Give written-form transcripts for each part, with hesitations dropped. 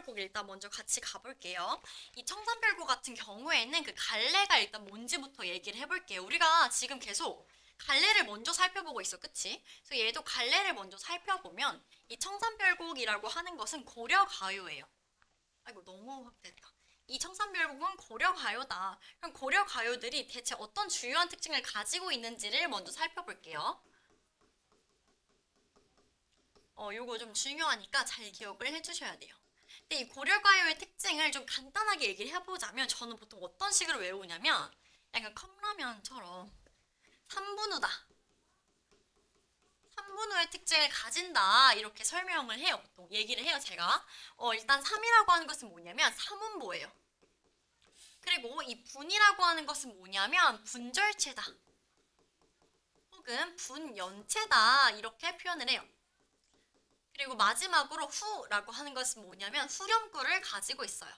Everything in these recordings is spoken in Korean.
청산별곡 일단 먼저 같이 가볼게요. 이 청산별곡 같은 경우에는 그 갈래가 일단 뭔지부터 얘기를 해볼게요. 우리가 지금 계속 갈래를 먼저 살펴보고 있어, 그치? 그래서 얘도 갈래를 먼저 살펴보면 이 청산별곡이라고 하는 것은 고려가요예요. 아이고 너무 확대했다. 이 청산별곡은 고려가요다. 그럼 고려가요들이 대체 어떤 주요한 특징을 가지고 있는지를 먼저 살펴볼게요. 요거 좀 중요하니까 잘 기억을 해주셔야 돼요. 근데 이 고려가요의 특징을 좀 간단하게 얘기를 해보자면 저는 보통 어떤 식으로 외우냐면 약간 컵라면처럼 3분우다. 3분우의 특징을 가진다. 이렇게 설명을 해요. 보통 얘기를 해요, 제가. 일단 3이라고 하는 것은 뭐냐면 삼분보예요. 그리고 이 분이라고 하는 것은 뭐냐면 분절체다. 혹은 분연체다. 이렇게 표현을 해요. 그리고 마지막으로 후라고 하는 것은 뭐냐면 후렴구를 가지고 있어요.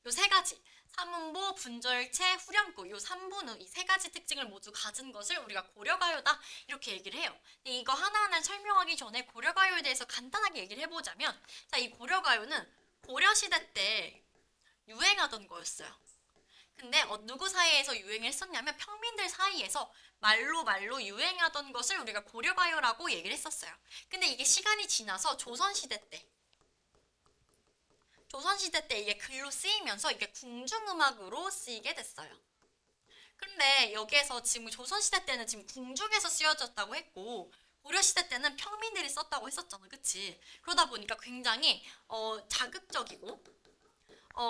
요 세 가지. 삼분보, 분절체, 후렴구, 요 3분우 이 세 가지 특징을 모두 가진 것을 우리가 고려가요다 이렇게 얘기를 해요. 근데 이거 하나하나 설명하기 전에 고려가요에 대해서 간단하게 얘기를 해보자면 자, 이 고려가요는 고려시대 때 유행하던 거였어요. 근데 누구 사이에서 유행했었냐면 평민들 사이에서 말로 유행하던 것을 우리가 고려가요라고 얘기를 했었어요. 근데 이게 시간이 지나서 조선시대 때 이게 글로 쓰이면서 이게 궁중음악으로 쓰이게 됐어요. 근데 여기에서 지금 조선시대 때는 지금 궁중에서 쓰여졌다고 했고 고려시대 때는 평민들이 썼다고 했었잖아, 그치? 그러다 보니까 굉장히 자극적이고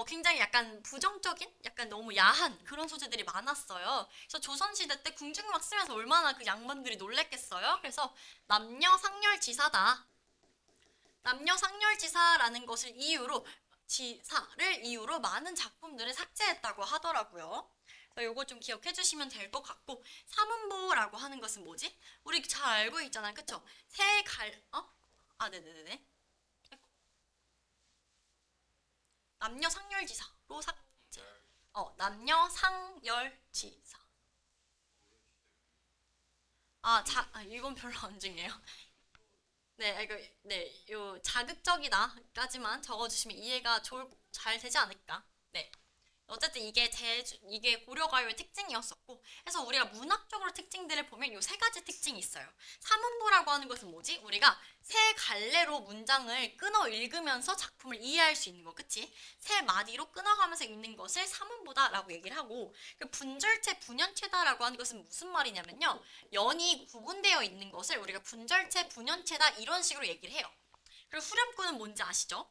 굉장히 약간 부정적인, 약간 너무 야한 그런 소재들이 많았어요. 그래서 조선시대 때 궁중음악 쓰면서 얼마나 그 양반들이 놀랬겠어요. 그래서 남녀상렬지사다. 남녀상렬지사라는 것을 이유로 지사를 이유로 많은 작품들을 삭제했다고 하더라고요. 그래서 요거 좀 기억해 주시면 될 것 같고 삼음보라고 하는 것은 뭐지? 우리 잘 알고 있잖아요. 그쵸? 네네네네. 남녀상열지사로 삭제. 남녀상열지사. 이건 별로 안 중요해요. 네, 요 자극적이다까지만 적어주시면 이해가 잘 되지 않을까. 네. 어쨌든 이게 고려가요의 특징이었었고, 그래서 우리가 문학적으로 특징들을 보면 요 세 가지 특징이 있어요. 삼음보라고 하는 것은 뭐지? 우리가 세 갈래로 문장을 끊어 읽으면서 작품을 이해할 수 있는 거, 그치? 세 마디로 끊어가면서 읽는 것을 삼음보다라고 얘기를 하고, 그 분절체, 분연체다라고 하는 것은 무슨 말이냐면요. 연이 구분되어 있는 것을 우리가 분절체, 분연체다 이런 식으로 얘기를 해요. 그리고 후렴구는 뭔지 아시죠?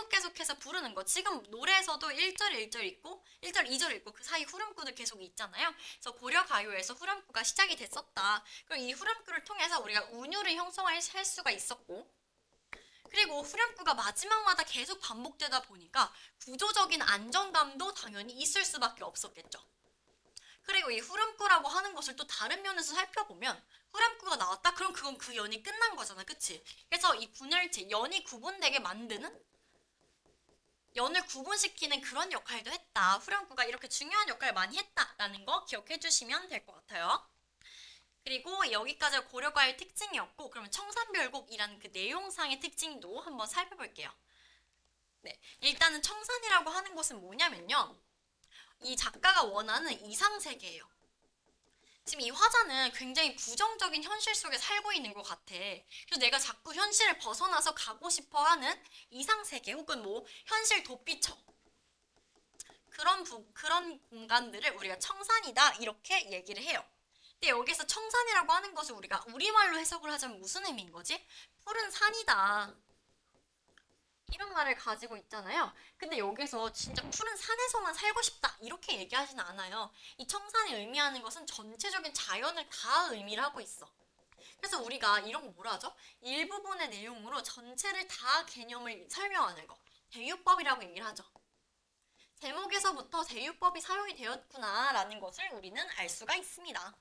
계속해서 부르는 거. 지금 노래에서도 1절 1절 있고 1절 2절 있고 그 사이 후렴구들 계속 있잖아요. 그래서 고려가요에서 후렴구가 시작이 됐었다. 그리고 이 후렴구를 통해서 우리가 운율을 형성할 수가 있었고 그리고 후렴구가 마지막마다 계속 반복되다 보니까 구조적인 안정감도 당연히 있을 수밖에 없었겠죠. 그리고 이 후렴구라고 하는 것을 또 다른 면에서 살펴보면 후렴구가 나왔다? 그럼 그건 그 연이 끝난 거잖아, 그치? 그래서 이 분열체, 연이 구분되게 만드는 연을 구분시키는 그런 역할도 했다. 후렴구가 이렇게 중요한 역할을 많이 했다라는 거 기억해 주시면 될 것 같아요. 그리고 여기까지가 고려가의 특징이었고 그러면 청산별곡이라는 그 내용상의 특징도 한번 살펴볼게요. 네, 일단은 청산이라고 하는 것은 뭐냐면요. 이 작가가 원하는 이상세계예요. 지금 이 화자는 굉장히 부정적인 현실 속에 살고 있는 것 같아. 그래서 내가 자꾸 현실을 벗어나서 가고 싶어 하는 이상세계 혹은 뭐 현실 도피처. 그런 공간들을 우리가 청산이다 이렇게 얘기를 해요. 근데 여기서 청산이라고 하는 것을 우리가 우리말로 해석을 하자면 무슨 의미인 거지? 푸른 산이다. 이런 말을 가지고 있잖아요. 근데 여기서 진짜 푸른 산에서만 살고 싶다 이렇게 얘기하지는 않아요. 이 청산이 의미하는 것은 전체적인 자연을 다 의미를 하고 있어. 그래서 우리가 이런 거 뭐라 하죠? 일부분의 내용으로 전체를 다 개념을 설명하는 거. 대유법이라고 얘기를 하죠. 제목에서부터 대유법이 사용이 되었구나라는 것을 우리는 알 수가 있습니다.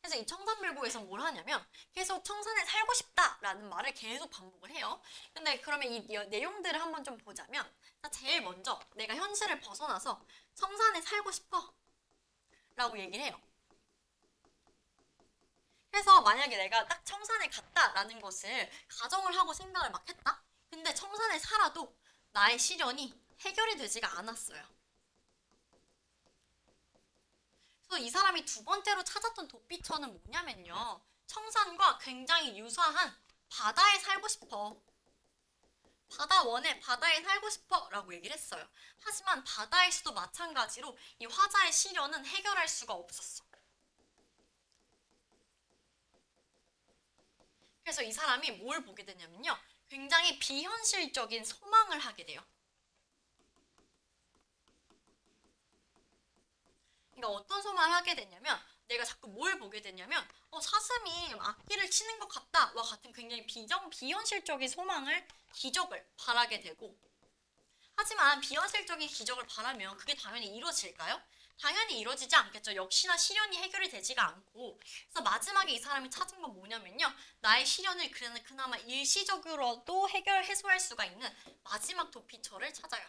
그래서 이 청산별곡에서 뭘 하냐면 계속 청산에 살고 싶다라는 말을 계속 반복을 해요. 근데 그러면 이 내용들을 한번 좀 보자면 제일 먼저 내가 현실을 벗어나서 청산에 살고 싶어 라고 얘기를 해요. 그래서 만약에 내가 딱 청산에 갔다라는 것을 가정을 하고 생각을 막 했다? 근데 청산에 살아도 나의 시련이 해결이 되지가 않았어요. 그래서 이 사람이 두 번째로 찾았던 도피처는 뭐냐면요. 청산과 굉장히 유사한 바다에 살고 싶어. 바다 원해, 바다에 살고 싶어 라고 얘기를 했어요. 하지만 바다에서도 마찬가지로 이 화자의 시련은 해결할 수가 없었어. 그래서 이 사람이 뭘 보게 되냐면요. 굉장히 비현실적인 소망을 하게 돼요. 그러니까 어떤 소망을 하게 되냐면 내가 자꾸 뭘 보게 되냐면 사슴이 악기를 치는 것 같다와 같은 굉장히 비현실적인 소망을 기적을 바라게 되고 하지만 비현실적인 기적을 바라면 그게 당연히 이루어질까요? 당연히 이루어지지 않겠죠. 역시나 시련이 해결이 되지가 않고 그래서 마지막에 이 사람이 찾은 건 뭐냐면요. 나의 시련을 그나마 일시적으로도 해소할 수가 있는 마지막 도피처를 찾아요.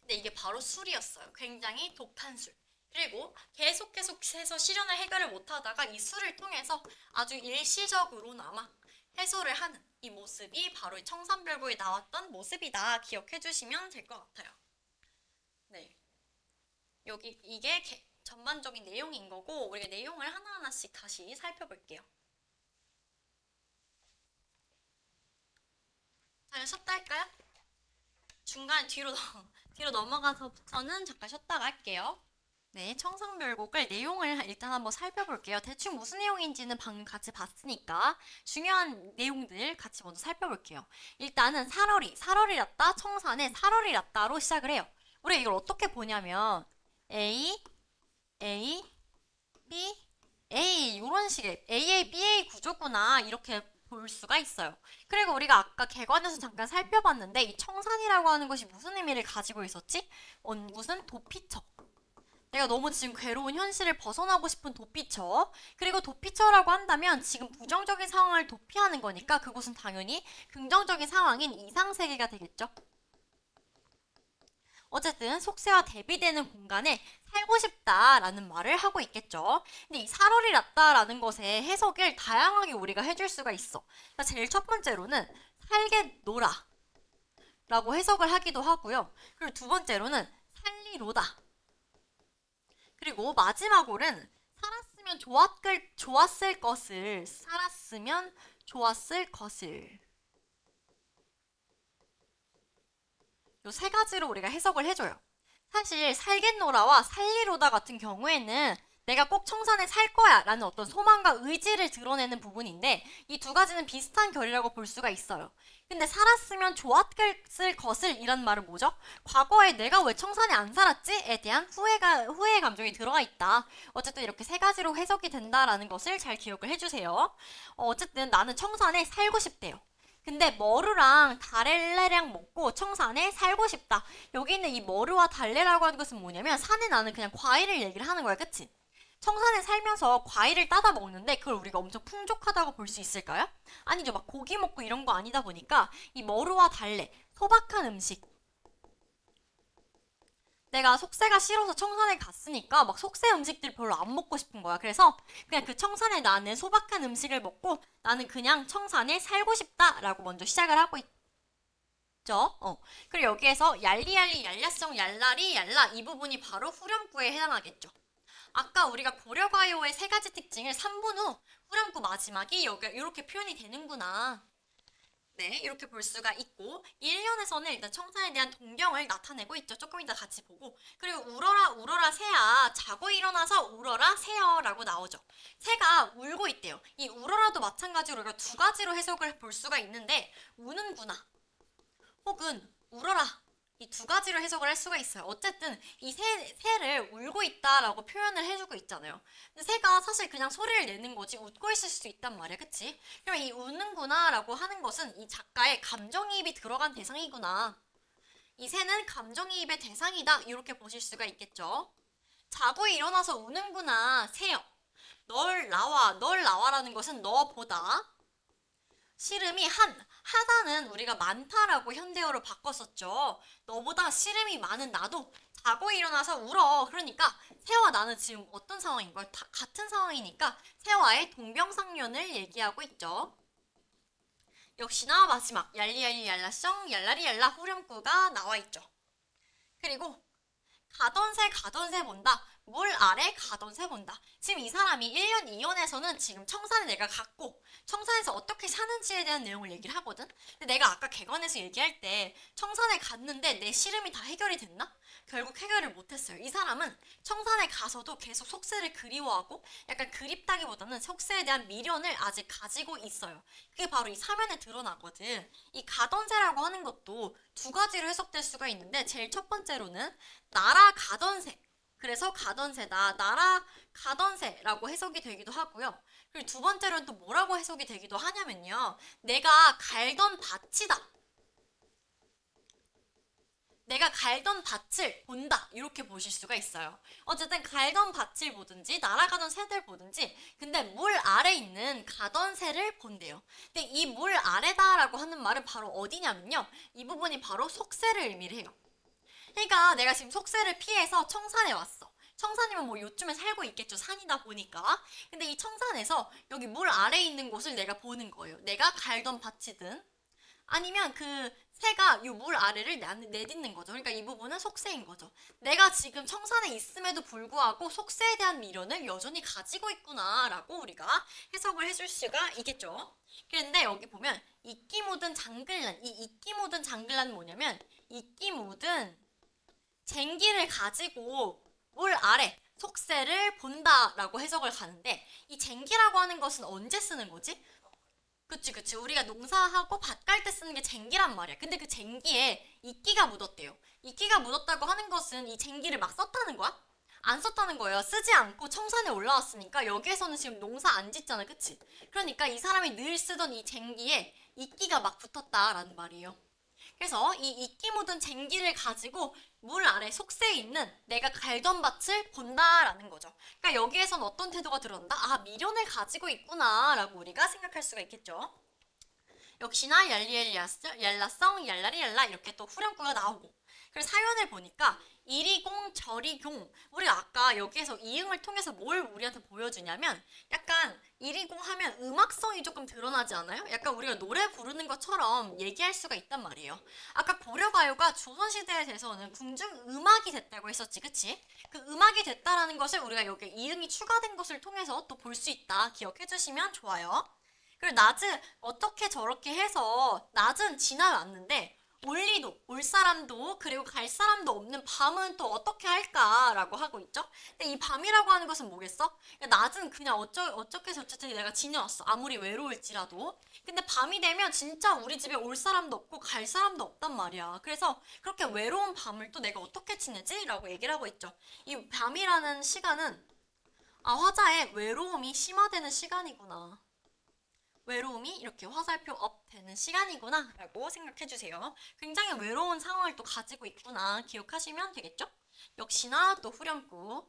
근데 이게 바로 술이었어요. 굉장히 독한 술. 그리고 계속해서 시련을 해결을 못하다가 이 술을 통해서 아주 일시적으로나마 해소를 하는 이 모습이 바로 이 청산별고에 나왔던 모습이다. 기억해 주시면 될 것 같아요. 네. 이게 전반적인 내용인 거고 우리가 내용을 하나하나씩 다시 살펴볼게요. 잠깐 쉬었다 할까요? 중간 뒤로 넘어가서부터는 잠깐 쉬었다가 할게요. 네, 청산별곡을 내용을 일단 한번 살펴볼게요. 대충 무슨 내용인지는 방금 같이 봤으니까 중요한 내용들 같이 먼저 살펴볼게요. 일단은 살얼이랐다, 청산의 살얼이랐다로 시작을 해요. 우리가 이걸 어떻게 보냐면 A, B, A 이런 식의 AA, BA 구조구나 이렇게 볼 수가 있어요. 그리고 우리가 아까 개관에서 잠깐 살펴봤는데 이 청산이라고 하는 것이 무슨 의미를 가지고 있었지? 무슨 도피처. 내가 너무 지금 괴로운 현실을 벗어나고 싶은 도피처. 그리고 도피처라고 한다면 지금 부정적인 상황을 도피하는 거니까 그곳은 당연히 긍정적인 상황인 이상세계가 되겠죠. 어쨌든 속세와 대비되는 공간에 살고 싶다라는 말을 하고 있겠죠. 근데 이 살얼이 났다라는 것의 해석을 다양하게 우리가 해줄 수가 있어. 제일 첫 번째로는 살겠노라 라고 해석을 하기도 하고요. 그리고 두 번째로는 살리로다. 그리고 마지막으로는 살았으면 좋았을 것을 요 세 가지로 우리가 해석을 해줘요. 사실 살겠노라와 살리로다 같은 경우에는 내가 꼭 청산에 살 거야 라는 어떤 소망과 의지를 드러내는 부분인데 이 두 가지는 비슷한 결이라고 볼 수가 있어요. 근데 살았으면 좋았을 것을 이란 말은 뭐죠? 과거에 내가 왜 청산에 안 살았지?에 대한 후회의 감정이 들어가 있다. 어쨌든 이렇게 세 가지로 해석이 된다라는 것을 잘 기억을 해주세요. 어쨌든 나는 청산에 살고 싶대요. 근데 머루랑 달래랑 먹고 청산에 살고 싶다. 여기 있는 이 머루와 달래라고 하는 것은 뭐냐면 산에 나는 그냥 과일을 얘기를 하는 거야. 그치? 청산에 살면서 과일을 따다 먹는데 그걸 우리가 엄청 풍족하다고 볼 수 있을까요? 아니죠. 막 고기 먹고 이런 거 아니다 보니까 이 머루와 달래, 소박한 음식. 내가 속세가 싫어서 청산에 갔으니까 막 속세 음식들 별로 안 먹고 싶은 거야. 그래서 그냥 그 청산에 나는 소박한 음식을 먹고 나는 그냥 청산에 살고 싶다라고 먼저 시작을 하고 있죠. 그리고 여기에서 얄리얄리, 얄야성, 얄라리, 얄라 이 부분이 바로 후렴구에 해당하겠죠. 아까 우리가 고려가요의 세 가지 특징을 3분 후 후렴구 마지막이 여기 이렇게 표현이 되는구나. 네, 이렇게 볼 수가 있고 1년에서는 일단 청산에 대한 동경을 나타내고 있죠. 조금 이따 같이 보고 그리고 울어라 새야 자고 일어나서 울어라 새여라고 나오죠. 새가 울고 있대요. 이 울어라도 마찬가지로 우리가 두 가지로 해석을 볼 수가 있는데 우는구나 혹은 울어라 이 두 가지로 해석을 할 수가 있어요. 어쨌든 이 새를 울고 있다라고 표현을 해주고 있잖아요. 근데 새가 사실 그냥 소리를 내는 거지 웃고 있을 수도 있단 말이야. 그치? 그럼 이 우는구나 라고 하는 것은 이 작가의 감정이입이 들어간 대상이구나. 이 새는 감정이입의 대상이다. 이렇게 보실 수가 있겠죠. 자고 일어나서 우는구나 새여. 널 나와라는 것은 너보다 씨름이 하다는 우리가 많다라고 현대어로 바꿨었죠. 너보다 씨름이 많은 나도 자고 일어나서 울어. 그러니까 새와 나는 지금 어떤 상황인 거야? 다 같은 상황이니까 새와의 동병상련을 얘기하고 있죠. 역시나 마지막 얄리얄리 얄라썽 얄라리 얄라 후렴구가 나와 있죠. 그리고 가던 새 본다. 물 아래 가던 새 본다. 지금 이 사람이 1년 2연에서는 지금 청산을 내가 갔고 청산에서 어떻게 사는지에 대한 내용을 얘기를 하거든. 근데 내가 아까 개관에서 얘기할 때 청산에 갔는데 내 시름이 다 해결이 됐나? 결국 해결을 못했어요. 이 사람은 청산에 가서도 계속 속세를 그리워하고 약간 그립다기보다는 속세에 대한 미련을 아직 가지고 있어요. 그게 바로 이 사면에 드러나거든. 이 가던 새라고 하는 것도 두 가지로 해석될 수가 있는데 제일 첫 번째로는 날아가던 새. 그래서 가던 새다, 날아가던 새라고 해석이 되기도 하고요. 그리고 두 번째로는 또 뭐라고 해석이 되기도 하냐면요. 내가 갈던 밭이다. 내가 갈던 밭을 본다. 이렇게 보실 수가 있어요. 어쨌든 갈던 밭을 보든지 날아가던 새들 보든지 근데 물 아래 있는 가던 새를 본대요. 근데 이 물 아래다라고 하는 말은 바로 어디냐면요. 이 부분이 바로 속세를 의미를 해요. 그러니까 내가 지금 속세를 피해서 청산에 왔어. 청산이면 뭐 요쯤에 살고 있겠죠. 산이다 보니까. 근데 이 청산에서 여기 물 아래에 있는 곳을 내가 보는 거예요. 내가 갈던 밭이든 아니면 그 새가 이 물 아래를 내딛는 거죠. 그러니까 이 부분은 속세인 거죠. 내가 지금 청산에 있음에도 불구하고 속세에 대한 미련을 여전히 가지고 있구나라고 우리가 해석을 해줄 수가 있겠죠. 그런데 여기 보면 이끼 묻은 장글란, 이 이끼 묻은 장글란은 뭐냐면 이끼 묻은 쟁기를 가지고 물 아래 속세를 본다라고 해석을 가는데 이 쟁기라고 하는 것은 언제 쓰는 거지? 그치. 우리가 농사하고 밭 갈 때 쓰는 게 쟁기란 말이야. 근데 그 쟁기에 이끼가 묻었대요. 이끼가 묻었다고 하는 것은 이 쟁기를 막 썼다는 거야? 안 썼다는 거예요. 쓰지 않고 청산에 올라왔으니까 여기에서는 지금 농사 안 짓잖아. 그치? 그러니까 이 사람이 늘 쓰던 이 쟁기에 이끼가 막 붙었다라는 말이에요. 그래서 이 이끼 묻은 쟁기를 가지고 물 아래 속세에 있는 내가 갈던 밭을 본다라는 거죠. 그러니까 여기에선 어떤 태도가 들어온다? 아, 미련을 가지고 있구나라고 우리가 생각할 수가 있겠죠. 역시나 얄라썽 얄라리 얄라 이렇게 또 후렴구가 나오고 그래서 사연을 보니까 이리공 저리공 우리가 아까 여기에서 이응을 통해서 뭘 우리한테 보여주냐면 약간 이리공 하면 음악성이 조금 드러나지 않아요? 약간 우리가 노래 부르는 것처럼 얘기할 수가 있단 말이에요. 아까 고려가요가 조선시대에 대해서는 궁중 음악이 됐다고 했었지, 그치? 그 음악이 됐다라는 것을 우리가 여기 이응이 추가된 것을 통해서 또 볼 수 있다 기억해 주시면 좋아요. 그리고 낮은 어떻게 저렇게 해서 낮은 지나왔는데 올리도 올 사람도 그리고 갈 사람도 없는 밤은 또 어떻게 할까라고 하고 있죠. 근데 이 밤이라고 하는 것은 뭐겠어? 그러니까 낮은 그냥 어떻게 저쨌든 내가 지내왔어. 아무리 외로울지라도. 근데 밤이 되면 진짜 우리 집에 올 사람도 없고 갈 사람도 없단 말이야. 그래서 그렇게 외로운 밤을 또 내가 어떻게 지내지? 라고 얘기를 하고 있죠. 이 밤이라는 시간은 화자의 외로움이 심화되는 시간이구나. 외로움이 이렇게 화살표 업 되는 시간이구나 라고 생각해 주세요. 굉장히 외로운 상황을 또 가지고 있구나 기억하시면 되겠죠? 역시나 또 후렴구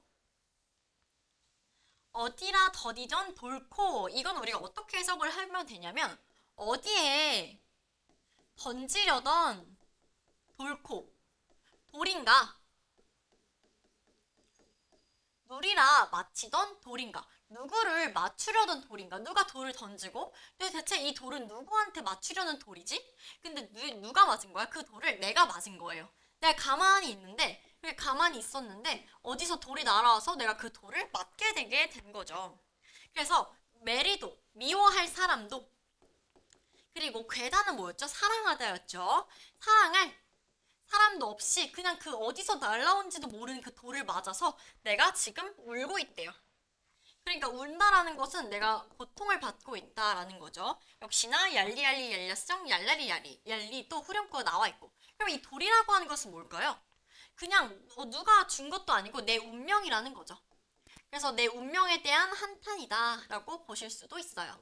어디라 더디던 돌코 이건 우리가 어떻게 해석을 하면 되냐면 어디에 던지려던 돌코 돌인가 누리라 맞히던 돌인가 누구를 맞추려던 돌인가 누가 돌을 던지고 근데 대체 이 돌은 누구한테 맞추려는 돌이지? 근데 누가 맞은 거야? 그 돌을 내가 맞은 거예요. 내가 가만히 있는데 가만히 있었는데 어디서 돌이 날아와서 내가 그 돌을 맞게 되게 된 거죠. 그래서 메리도 미워할 사람도 그리고 괴다는 뭐였죠? 사랑하다였죠. 사랑할 사람도 없이 그냥 그 어디서 날라온지도 모르는 그 돌을 맞아서 내가 지금 울고 있대요. 그러니까 운다라는 것은 내가 고통을 받고 있다라는 거죠. 역시나 얄리얄리 얄라썽 얄라리 얄리 또 후렴구가 나와 있고 그럼 이 돌이라고 하는 것은 뭘까요? 그냥 누가 준 것도 아니고 내 운명이라는 거죠. 그래서 내 운명에 대한 한탄이다 라고 보실 수도 있어요.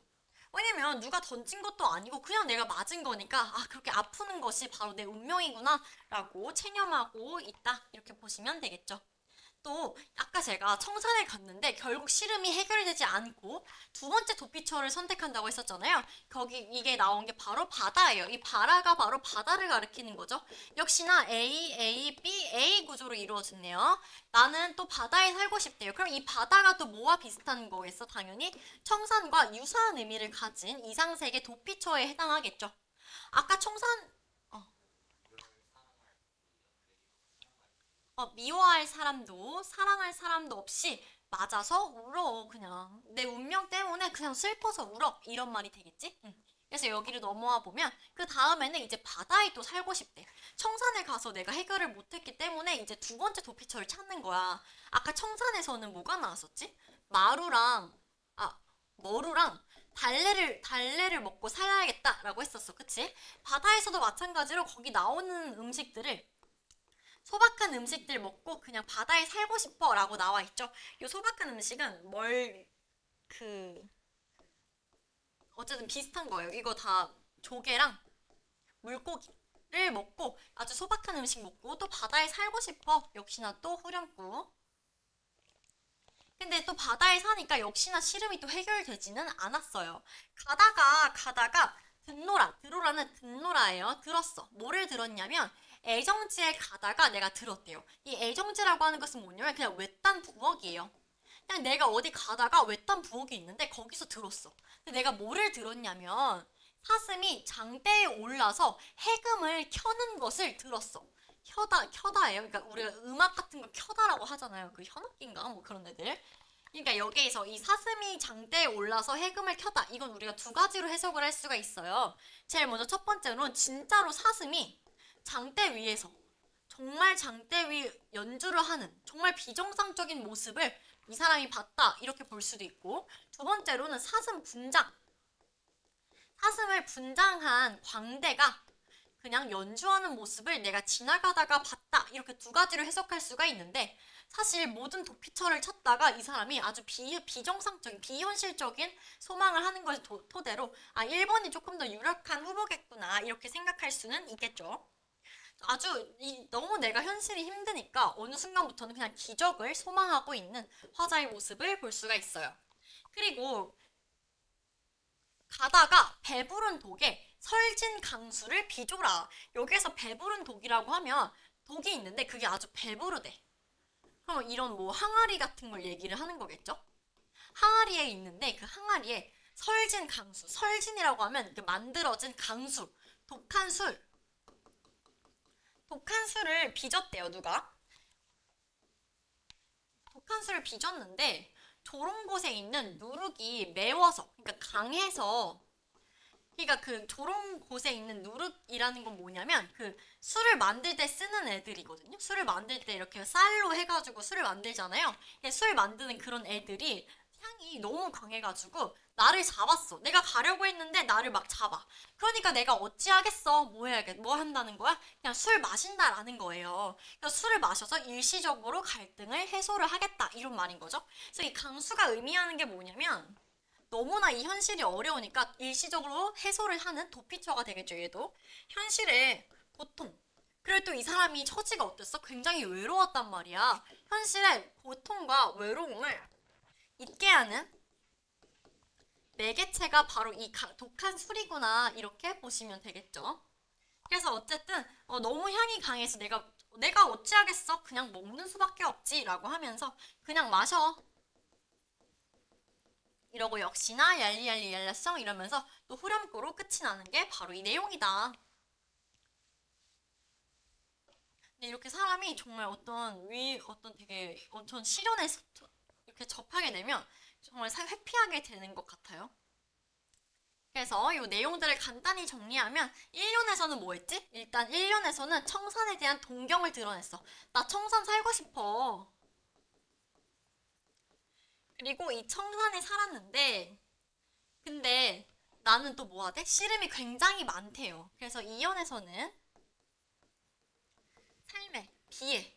왜냐면 누가 던진 것도 아니고 그냥 내가 맞은 거니까 그렇게 아프는 것이 바로 내 운명이구나 라고 체념하고 있다 이렇게 보시면 되겠죠. 또 아까 제가 청산을 갔는데 결국 씨름이 해결이 되지 않고 두 번째 도피처를 선택한다고 했었잖아요. 거기 이게 나온 게 바로 바다예요. 이 바라가 바로 바다를 가리키는 거죠. 역시나 A, A, B, A 구조로 이루어졌네요. 나는 또 바다에 살고 싶대요. 그럼 이 바다가 또 뭐와 비슷한 거겠어? 당연히 청산과 유사한 의미를 가진 이상세계 도피처에 해당하겠죠. 아까 청산 미워할 사람도 사랑할 사람도 없이 맞아서 울어. 그냥 내 운명 때문에 그냥 슬퍼서 울어, 이런 말이 되겠지? 응. 그래서 여기를 넘어와 보면 그 다음에는 이제 바다에 또 살고 싶대. 청산에 가서 내가 해결을 못했기 때문에 이제 두 번째 도피처를 찾는 거야. 아까 청산에서는 뭐가 나왔었지? 마루랑 아 머루랑 달래를 먹고 살아야겠다라고 했었어. 그치? 바다에서도 마찬가지로 거기 나오는 음식들을 소박한 음식들 먹고 그냥 바다에 살고 싶어 라고 나와 있죠. 이 소박한 음식은 어쨌든 비슷한 거예요. 이거 다 조개랑 물고기를 먹고 아주 소박한 음식 먹고 또 바다에 살고 싶어. 역시나 또 후렴구. 근데 또 바다에 사니까 역시나 시름이 또 해결되지는 않았어요. 가다가 드로라는 듣노라예요. 들었어. 뭐를 들었냐면 애정지에 가다가 내가 들었대요. 이 애정지라고 하는 것은 뭐냐면 그냥 외딴 부엌이에요. 그냥 내가 어디 가다가 외딴 부엌이 있는데 거기서 들었어. 근데 내가 뭐를 들었냐면 사슴이 장대에 올라서 해금을 켜는 것을 들었어. 켜다예요. 그러니까 우리가 음악 같은 거 켜다라고 하잖아요. 그 현악기인가 뭐 그런 애들. 그러니까 여기에서 이 사슴이 장대에 올라서 해금을 켜다. 이건 우리가 두 가지로 해석을 할 수가 있어요. 제일 먼저 첫 번째로는 진짜로 사슴이 장대 위에서 정말 장대 위 연주를 하는 정말 비정상적인 모습을 이 사람이 봤다. 이렇게 볼 수도 있고, 두 번째로는 사슴을 분장한 광대가 그냥 연주하는 모습을 내가 지나가다가 봤다. 이렇게 두 가지로 해석할 수가 있는데 사실 모든 도피처를 찾다가 이 사람이 아주 비정상적인, 비현실적인 소망을 하는 것을 토대로 1번이 조금 더 유력한 후보겠구나 이렇게 생각할 수는 있겠죠. 아주 너무 내가 현실이 힘드니까 어느 순간부터는 그냥 기적을 소망하고 있는 화자의 모습을 볼 수가 있어요. 그리고 가다가 배부른 독에 설진 강수를 비조라. 여기에서 배부른 독이라고 하면 독이 있는데 그게 아주 배부르대. 그럼 이런 뭐 항아리 같은 걸 얘기를 하는 거겠죠? 항아리에 있는데 그 항아리에 설진 강수, 설진이라고 하면 그 만들어진 강수, 독한 술을 빚었대요. 누가? 독한 술을 빚었는데 저런 곳에 있는 누룩이 매워서, 그러니까 강해서, 그러니까 그 저런 곳에 있는 누룩이라는 건 뭐냐면 그 술을 만들 때 쓰는 애들이거든요. 술을 만들 때 이렇게 쌀로 해가지고 술을 만들잖아요. 술 만드는 그런 애들이 향이 너무 강해가지고 나를 잡았어. 내가 가려고 했는데 나를 막 잡아. 그러니까 내가 어찌하겠어. 뭐 한다는 거야? 그냥 술 마신다라는 거예요. 그러니까 술을 마셔서 일시적으로 갈등을 해소를 하겠다. 이런 말인 거죠. 그래서 이 강수가 의미하는 게 뭐냐면 너무나 이 현실이 어려우니까 일시적으로 해소를 하는 도피처가 되겠죠, 얘도. 현실의 고통. 그리고 또 이 사람이 처지가 어땠어? 굉장히 외로웠단 말이야. 현실의 고통과 외로움을 잊게 하는 매개체가 바로 이 독한 술이구나. 이렇게 보시면 되겠죠. 그래서 어쨌든 너무 향이 강해서 내가 어찌하겠어? 그냥 먹는 수밖에 없지라고 하면서 그냥 마셔. 이러고 역시나 얄리얄리 얄라성 이러면서 또 후렴구로 끝이 나는 게 바로 이 내용이다. 근데 이렇게 사람이 정말 어떤 되게 어떤 시련에 이렇게 접하게 되면 정말 회피하게 되는 것 같아요. 그래서 이 내용들을 간단히 정리하면 1년에서는 뭐 했지? 일단 1년에서는 청산에 대한 동경을 드러냈어. 나 청산 살고 싶어. 그리고 이 청산에 살았는데 근데 나는 또 뭐 하대? 씨름이 굉장히 많대요. 그래서 2연에서는 삶의 비애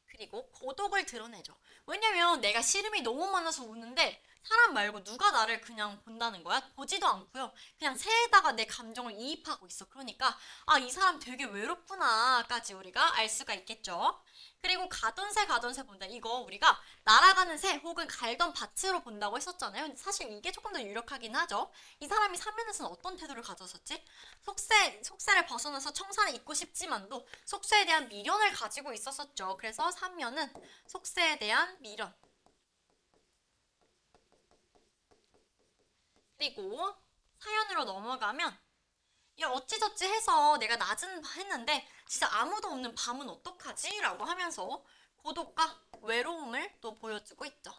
그리고 고독을 드러내죠. 왜냐면 내가 씨름이 너무 많아서 우는데 사람 말고 누가 나를 그냥 본다는 거야? 보지도 않고요. 그냥 새에다가 내 감정을 이입하고 있어. 그러니까 아, 이 사람 되게 외롭구나까지 우리가 알 수가 있겠죠. 그리고 가던 새 본다. 이거 우리가 날아가는 새 혹은 갈던 밭으로 본다고 했었잖아요. 근데 사실 이게 조금 더 유력하긴 하죠. 이 사람이 사면에서는 어떤 태도를 가졌었지? 속세를 벗어나서 청산에 있고 싶지만도 속세에 대한 미련을 가지고 있었었죠. 그래서 삼면은 속세에 대한 미련. 그리고 사연으로 넘어가면 야 어찌저찌 해서 내가 낮은 했는데 진짜 아무도 없는 밤은 어떡하지? 라고 하면서 고독과 외로움을 또 보여주고 있죠.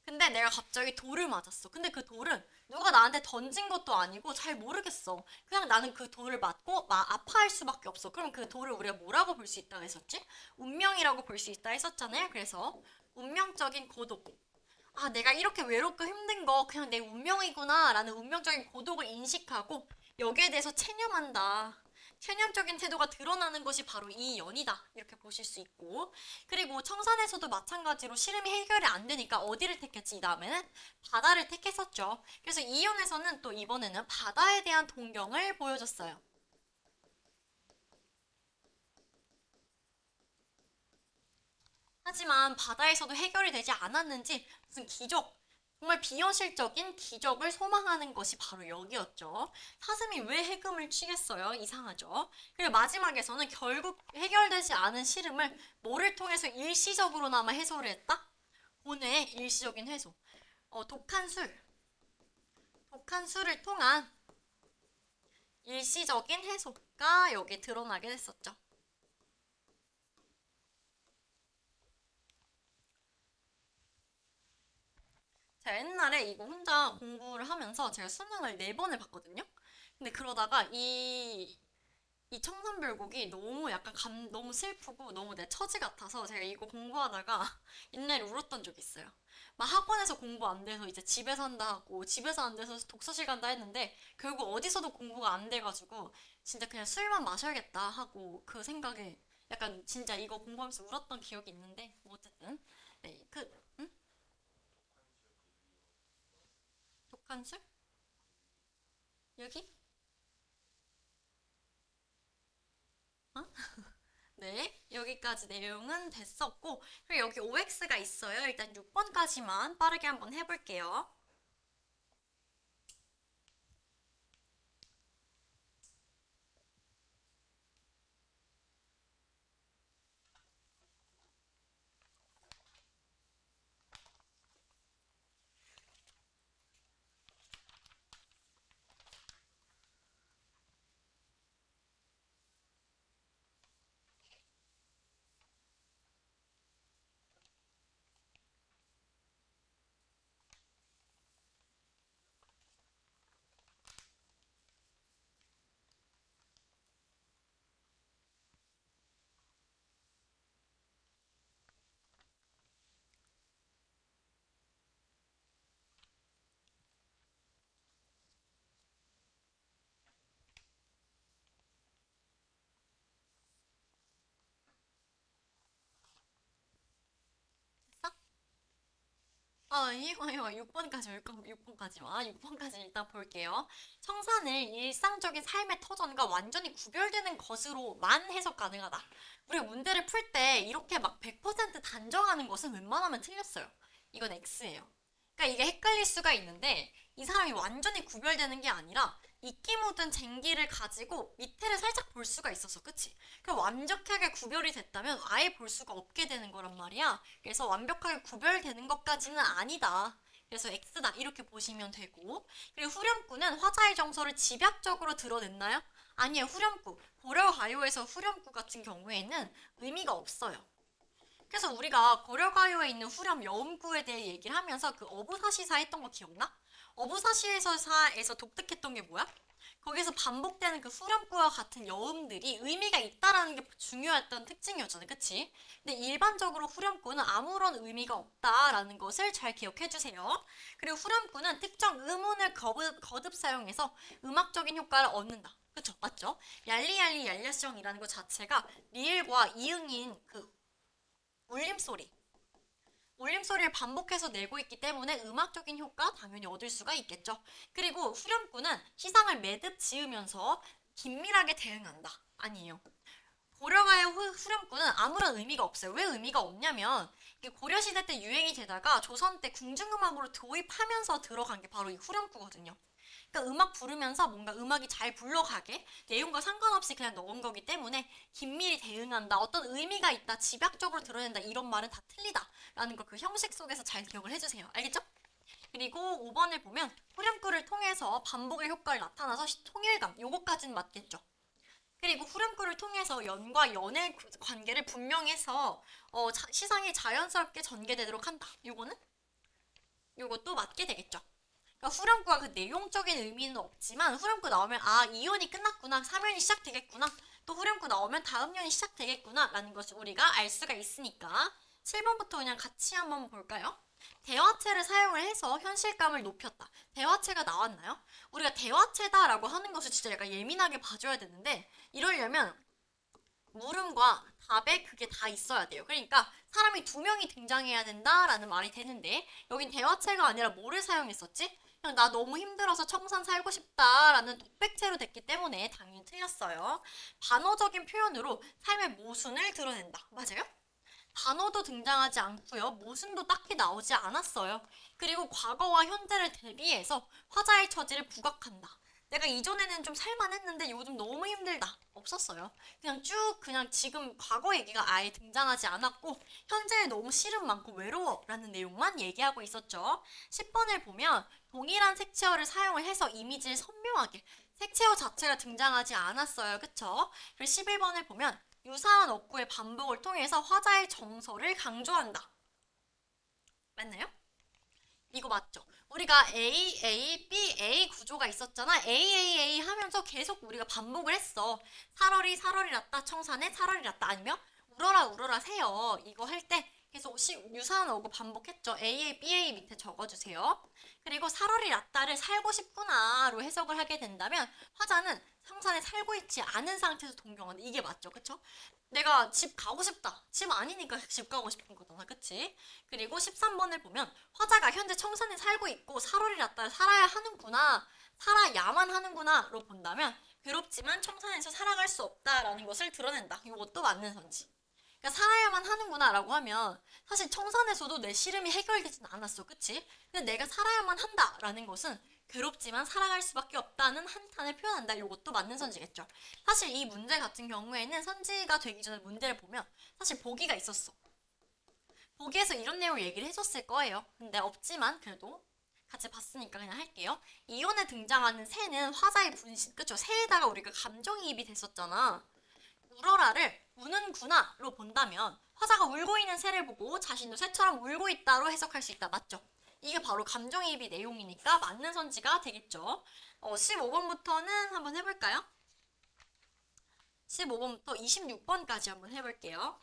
근데 내가 갑자기 돌을 맞았어. 근데 그 돌은 누가 나한테 던진 것도 아니고 잘 모르겠어. 그냥 나는 그 돌을 맞고 아파할 수밖에 없어. 그럼 그 돌을 우리가 뭐라고 볼 수 있다고 했었지? 운명이라고 볼 수 있다 했었잖아요. 그래서 운명적인 고독. 아, 내가 이렇게 외롭고 힘든 거 그냥 내 운명이구나 라는 운명적인 고독을 인식하고 여기에 대해서 체념한다. 체념적인 태도가 드러나는 것이 바로 이 연이다. 이렇게 보실 수 있고. 그리고 청산에서도 마찬가지로 씨름이 해결이 안 되니까 어디를 택했지? 이 다음에는 바다를 택했었죠. 그래서 이 연에서는 또 이번에는 바다에 대한 동경을 보여줬어요. 하지만 바다에서도 해결이 되지 않았는지 무슨 기적, 정말 비현실적인 기적을 소망하는 것이 바로 여기였죠. 사슴이 왜 해금을 치겠어요? 이상하죠. 그리고 마지막에서는 결국 해결되지 않은 시름을 뭐를 통해서 일시적으로나마 해소를 했다? 고뇌의 일시적인 해소. 독한 술, 독한 술을 통한 일시적인 해소가 여기에 드러나게 됐었죠. 제가 옛날에 이거 혼자 공부를 하면서 제가 수능을 4번을 봤거든요. 근데 그러다가 이 청산별곡이 너무 약간 너무 슬프고 너무 내 처지 같아서 제가 이거 공부하다가 옛날에 울었던 적이 있어요. 막 학원에서 공부 안 돼서 이제 집에서 한다 하고 집에서 안 돼서 독서실 간다 했는데 결국 어디서도 공부가 안 돼가지고 진짜 그냥 술만 마셔야겠다 하고 그 생각에 약간 진짜 이거 공부하면서 울었던 기억이 있는데 뭐 어쨌든 네, 응? 독한 술? 여기? 어? 네, 여기까지 내용은 됐었고, 그리고 여기 OX가 있어요. 일단 6번까지만 빠르게 한번 해볼게요. 됐어? 이거 6번까지, 6번까지만. 6번까지 일단 볼게요. 청산을 일상적인 삶의 터전과 완전히 구별되는 것으로만 해석 가능하다. 우리가 문제를 풀 때 이렇게 막 100% 단정하는 것은 웬만하면 틀렸어요. 이건 X예요. 그러니까 이게 헷갈릴 수가 있는데 이 사람이 완전히 구별되는 게 아니라 이끼 묻은 쟁기를 가지고 밑에를 살짝 볼 수가 있어서 그치? 그 완벽하게 구별이 됐다면 아예 볼 수가 없게 되는 거란 말이야. 그래서 완벽하게 구별되는 것까지는 아니다. 그래서 X다 이렇게 보시면 되고 그리고 후렴구는 화자의 정서를 집약적으로 드러냈나요? 아니에요. 후렴구 고려가요에서 후렴구 같은 경우에는 의미가 없어요. 그래서 우리가 고려가요에 있는 후렴 여음구에 대해 얘기를 하면서 그 어부사시사 했던 거 기억나? 어부사시사에서 독특했던 게 뭐야? 거기서 반복되는 그 후렴구와 같은 여음들이 의미가 있다라는 게 중요했던 특징이었잖아요. 그치? 근데 일반적으로 후렴구는 아무런 의미가 없다라는 것을 잘 기억해 주세요. 그리고 후렴구는 특정 음운을 거듭 사용해서 음악적인 효과를 얻는다. 그쵸? 맞죠? 얄리얄리 얄야성이라는 것 자체가 리을과 이응인 그 울림소리 울림소리를 반복해서 내고 있기 때문에 음악적인 효과 당연히 얻을 수가 있겠죠. 그리고 후렴구는 시상을 매듭 지으면서 긴밀하게 대응한다. 아니에요. 고려가의 후렴구는 아무런 의미가 없어요. 왜 의미가 없냐면 이게 고려시대 때 유행이 되다가 조선 때 궁중음악으로 도입하면서 들어간 게 바로 이 후렴구거든요. 그러니까 음악 부르면서 뭔가 음악이 잘 굴러가게 내용과 상관없이 그냥 넣은 거기 때문에 긴밀히 대응한다. 어떤 의미가 있다. 집약적으로 드러낸다. 이런 말은 다 틀리다. 라는 걸 그 형식 속에서 잘 기억을 해주세요. 알겠죠? 그리고 5번을 보면 후렴구를 통해서 반복의 효과를 나타나서 통일감. 요거까지는 맞겠죠? 그리고 후렴구를 통해서 연과 연의 관계를 분명해서 시상이 자연스럽게 전개되도록 한다. 요것도 맞게 되겠죠. 그러니까 후렴구가 그 내용적인 의미는 없지만 후렴구 나오면 아 2연이 끝났구나 3연이 시작되겠구나 또 후렴구 나오면 다음 연이 시작되겠구나 라는 것을 우리가 알 수가 있으니까 7번부터 그냥 같이 한번 볼까요? 대화체를 사용을 해서 현실감을 높였다. 대화체가 나왔나요? 우리가 대화체다라고 하는 것을 진짜 약간 예민하게 봐줘야 되는데 이러려면 물음과 답에 그게 다 있어야 돼요. 그러니까 사람이 두 명이 등장해야 된다라는 말이 되는데 여긴 대화체가 아니라 뭐를 사용했었지? 그냥 나 너무 힘들어서 청산 살고 싶다라는 독백체로 됐기 때문에 당연히 틀렸어요. 반어적인 표현으로 삶의 모순을 드러낸다. 맞아요? 단어도 등장하지 않고요. 모순도 딱히 나오지 않았어요. 그리고 과거와 현재를 대비해서 화자의 처지를 부각한다. 내가 이전에는 좀 살만했는데 요즘 너무 힘들다. 없었어요. 그냥 쭉 그냥 지금 과거 얘기가 아예 등장하지 않았고 현재에 너무 시름 많고 외로워 라는 내용만 얘기하고 있었죠. 10번을 보면 동일한 색채어를 사용을 해서 이미지를 선명하게 색채어 자체가 등장하지 않았어요. 그쵸? 그리고 11번을 보면 유사한 어구의 반복을 통해서 화자의 정서를 강조한다. 맞나요? 이거 맞죠? 우리가 A, A, B, A 구조가 있었잖아. A, A, A 하면서 계속 우리가 반복을 했어. 살얼이 살얼이 났다. 청산에 살얼이 났다. 아니면 울어라 울어라 새요. 이거 할 때 계속 유사한 어구 반복했죠. A, A, B, A 밑에 적어주세요. 그리고 살얼이 났다를 살고 싶구나로 해석을 하게 된다면 화자는 청산에 살고 있지 않은 상태에서 동경한다. 이게 맞죠? 그쵸? 내가 집 가고 싶다. 집 아니니까 집 가고 싶은 거잖아. 그치? 그리고 13번을 보면 화자가 현재 청산에 살고 있고 살얼이 났다 살아야 하는구나. 살아야만 하는구나로 본다면 괴롭지만 청산에서 살아갈 수 없다라는 것을 드러낸다. 이것도 맞는 선지. 그러니까 살아야만 하는구나라고 하면 사실 청산에서도 내 시름이 해결되진 않았어. 그치? 근데 내가 살아야만 한다라는 것은 괴롭지만 살아갈 수밖에 없다는 한탄을 표현한다. 이것도 맞는 선지겠죠. 사실 이 문제 같은 경우에는 선지가 되기 전에 문제를 보면 사실 보기가 있었어. 보기에서 이런 내용을 얘기를 해줬을 거예요. 근데 없지만 그래도 같이 봤으니까 그냥 할게요. 이혼에 등장하는 새는 화자의 분신, 그쵸? 새에다가 우리가 감정이입이 됐었잖아. 울어라를 우는구나로 본다면 화자가 울고 있는 새를 보고 자신도 새처럼 울고 있다로 해석할 수 있다. 맞죠? 이게 바로 감정이입이 내용이니까 맞는 선지가 되겠죠. 15번부터는 한번 해볼까요? 15번부터 26번까지 한번 해볼게요.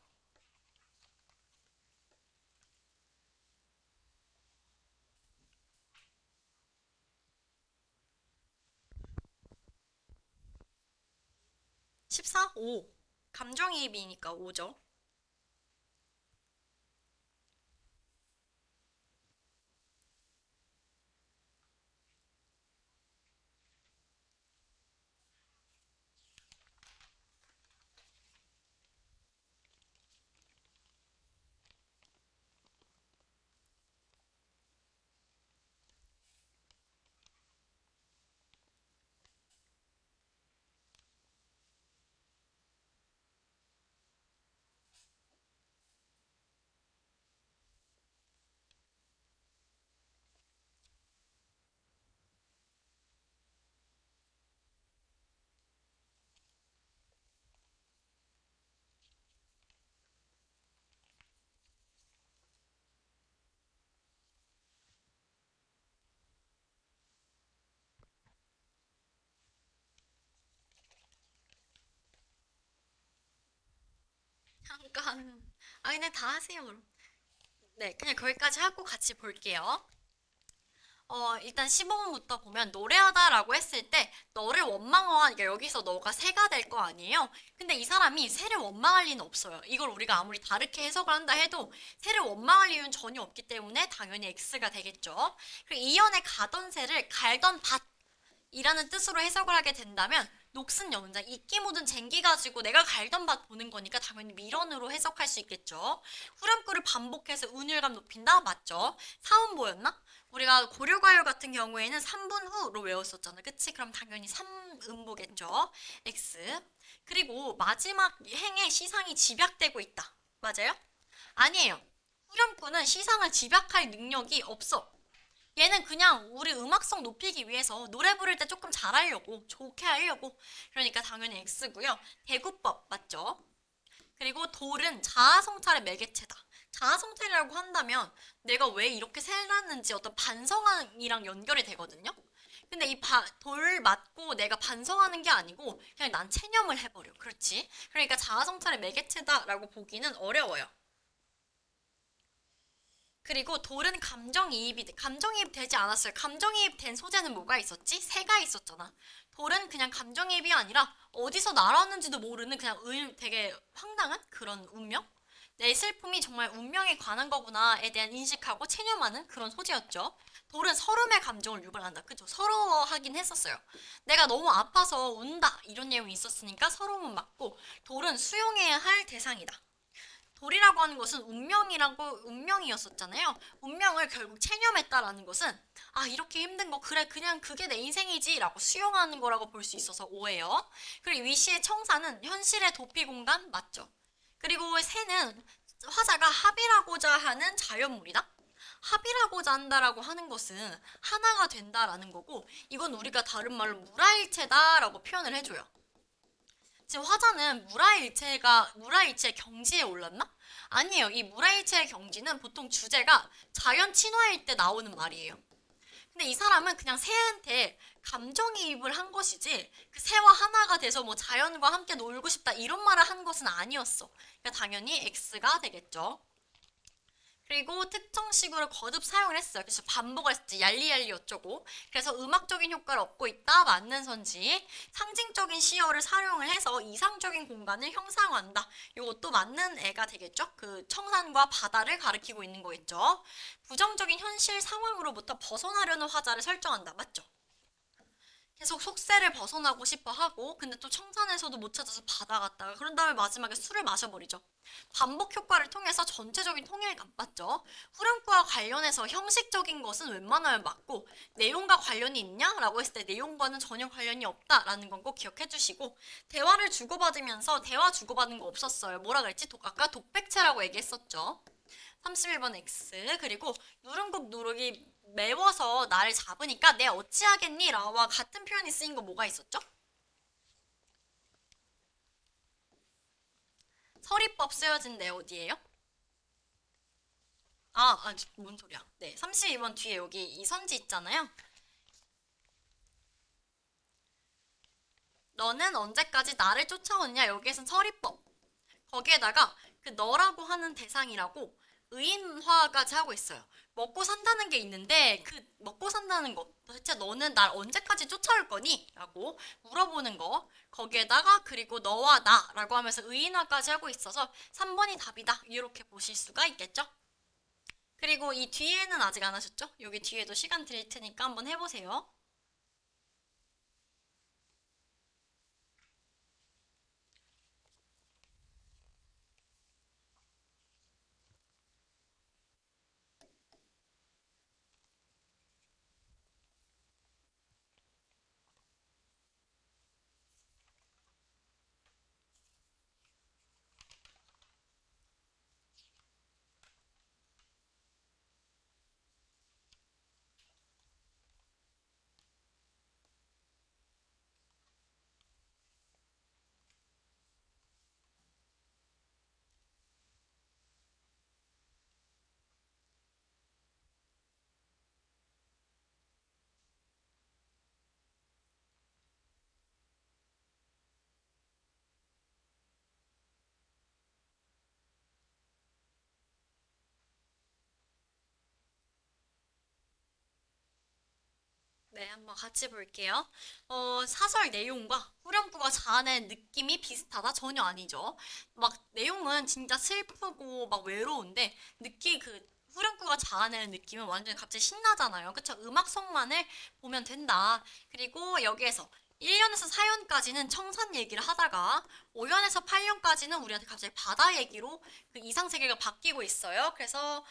14? 5. 감정이입이니까 5죠. 잠깐. 그냥 다 하세요, 그럼. 네, 그냥 거기까지 하고 같이 볼게요. 일단 15분부터 보면 노래하다라고 했을 때 너를 원망한, 그러니까 여기서 너가 새가 될 거 아니에요? 근데 이 사람이 새를 원망할 리는 없어요. 이걸 우리가 아무리 다르게 해석을 한다 해도 새를 원망할 이유는 전혀 없기 때문에 당연히 X가 되겠죠. 그리고 이연에 가던 새를 갈던 밭이라는 뜻으로 해석을 하게 된다면 녹슨 연자, 이끼 묻은 쟁기 가지고 내가 갈던 밭 보는 거니까 당연히 미련으로 해석할 수 있겠죠. 후렴구를 반복해서 운율감 높인다? 맞죠? 사음보였나? 우리가 고려가요 같은 경우에는 3분 후로 외웠었잖아. 그치? 그럼 당연히 3음보겠죠. X. 그리고 마지막 행에 시상이 집약되고 있다. 맞아요? 아니에요. 후렴구는 시상을 집약할 능력이 없어. 얘는 그냥 우리 음악성 높이기 위해서 노래 부를 때 조금 잘하려고, 좋게 하려고. 그러니까 당연히 X고요. 대구법 맞죠? 그리고 돌은 자아성찰의 매개체다. 자아성찰이라고 한다면 내가 왜 이렇게 살았는지 어떤 반성이랑 연결이 되거든요. 근데 이 돌 맞고 내가 반성하는 게 아니고 그냥 난 체념을 해버려. 그렇지? 그러니까 자아성찰의 매개체다라고 보기는 어려워요. 그리고 돌은 감정이입 되지 않았어요. 감정이입 된 소재는 뭐가 있었지? 새가 있었잖아. 돌은 그냥 감정이입이 아니라 어디서 날아왔는지도 모르는 그냥 되게 황당한 그런 운명? 내 슬픔이 정말 운명에 관한 거구나에 대한 인식하고 체념하는 그런 소재였죠. 돌은 서름의 감정을 유발한다. 그죠? 서러워하긴 했었어요. 내가 너무 아파서 운다. 이런 내용이 있었으니까 서러움은 맞고 돌은 수용해야 할 대상이다. 돌이라고 하는 것은 운명이었었잖아요. 운명을 결국 체념했다라는 것은 아 이렇게 힘든 거 그래 그냥 그게 내 인생이지라고 수용하는 거라고 볼 수 있어서 오해요. 그리고 위시의 청사는 현실의 도피 공간 맞죠. 그리고 새는 화자가 합의라고자 하는 자연물이다. 합의라고자 한다라고 하는 것은 하나가 된다라는 거고 이건 우리가 다른 말로 무라일체다라고 표현을 해줘요. 지금 화자는 무라일체의 경지에 올랐나? 아니에요. 이 무라일체의 경지는 보통 주제가 자연 친화일 때 나오는 말이에요. 근데 이 사람은 그냥 새한테 감정이입을 한 것이지 그 새와 하나가 돼서 뭐 자연과 함께 놀고 싶다 이런 말을 한 것은 아니었어. 그러니까 당연히 X가 되겠죠. 그리고 특정 시구를 거듭 사용을 했어요. 그래서 반복을 했지. 얄리얄리 어쩌고. 그래서 음악적인 효과를 얻고 있다. 맞는 선지. 상징적인 시어를 사용을 해서 이상적인 공간을 형상화한다. 이것도 맞는 애가 되겠죠. 그 청산과 바다를 가리키고 있는 거겠죠. 부정적인 현실 상황으로부터 벗어나려는 화자를 설정한다. 맞죠? 계속 속세를 벗어나고 싶어 하고 근데 또 청산에서도 못 찾아서 바다 갔다가 그런 다음에 마지막에 술을 마셔버리죠. 반복 효과를 통해서 전체적인 통일감 맞죠? 후렴구와 관련해서 형식적인 것은 웬만하면 맞고 내용과 관련이 있냐라고 했을 때 내용과는 전혀 관련이 없다라는 건 꼭 기억해 주시고 대화를 주고받으면서 대화 주고받은 거 없었어요. 뭐라 그랬지? 아까 독백체라고 얘기했었죠. 31번 X 그리고 누름국 누룩이 매워서 나를 잡으니까 내 어찌하겠니? 라와 같은 표현이 쓰인 거 뭐가 있었죠? 서리법 쓰여진 데 어디예요? 뭔 소리야. 네, 32번 뒤에 여기 이 선지 있잖아요. 너는 언제까지 나를 쫓아오느냐? 여기에선 서리법. 거기에다가 그 너라고 하는 대상이라고 의인화까지 하고 있어요. 먹고 산다는 게 있는데 그 먹고 산다는 거 도대체 너는 날 언제까지 쫓아올 거니? 라고 물어보는 거 거기에다가 그리고 너와 나라고 하면서 의인화까지 하고 있어서 3번이 답이다 이렇게 보실 수가 있겠죠? 그리고 이 뒤에는 아직 안 하셨죠? 여기 뒤에도 시간 드릴 테니까 한번 해보세요. 네, 한번 같이 볼게요. 사설 내용과 후렴구가 자아낸 느낌이 비슷하다? 전혀 아니죠. 막 내용은 진짜 슬프고 막 외로운데 후렴구가 자아내는 느낌은 완전히 갑자기 신나잖아요. 그쵸? 음악성만을 보면 된다. 그리고 여기에서 1년에서 4년까지는 청산 얘기를 하다가 5년에서 8년까지는 우리한테 갑자기 바다 얘기로 그 이상세계가 바뀌고 있어요. 그래서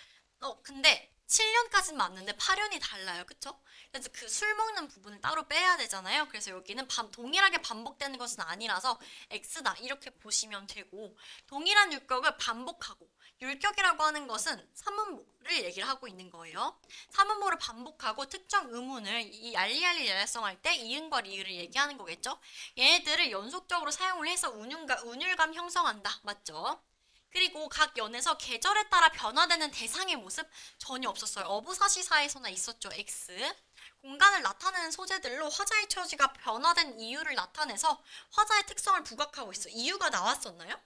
근데 7년까지는 맞는데 8년이 달라요. 그쵸? 그래서 그 술 먹는 부분을 따로 빼야 되잖아요. 그래서 여기는 동일하게 반복되는 것은 아니라서 X다 이렇게 보시면 되고 동일한 율격을 반복하고 율격이라고 하는 것은 삼음모를 얘기를 하고 있는 거예요. 삼음모를 반복하고 특정 의문을 이 알리알리 연락성할 때 이응과 리을을 얘기하는 거겠죠. 얘네들을 연속적으로 사용을 해서 운율감 형성한다. 맞죠? 그리고 각 연에서 계절에 따라 변화되는 대상의 모습 전혀 없었어요. 어부사시사에서나 있었죠. X. 공간을 나타내는 소재들로 화자의 처지가 변화된 이유를 나타내서 화자의 특성을 부각하고 있어. 이유가 나왔었나요?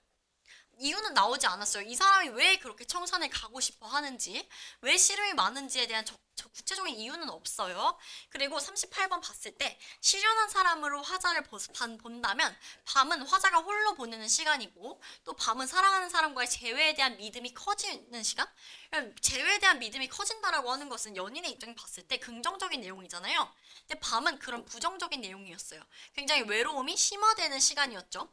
이유는 나오지 않았어요. 이 사람이 왜 그렇게 청산에 가고 싶어 하는지, 왜 씨름이 많은지에 대한 구체적인 이유는 없어요. 그리고 38번 봤을 때 실연한 사람으로 화자를 본다면 밤은 화자가 홀로 보내는 시간이고 또 밤은 사랑하는 사람과의 재회에 대한 믿음이 커지는 시간? 재회에 대한 믿음이 커진다라고 하는 것은 연인의 입장에 봤을 때 긍정적인 내용이잖아요. 근데 밤은 그런 부정적인 내용이었어요. 굉장히 외로움이 심화되는 시간이었죠.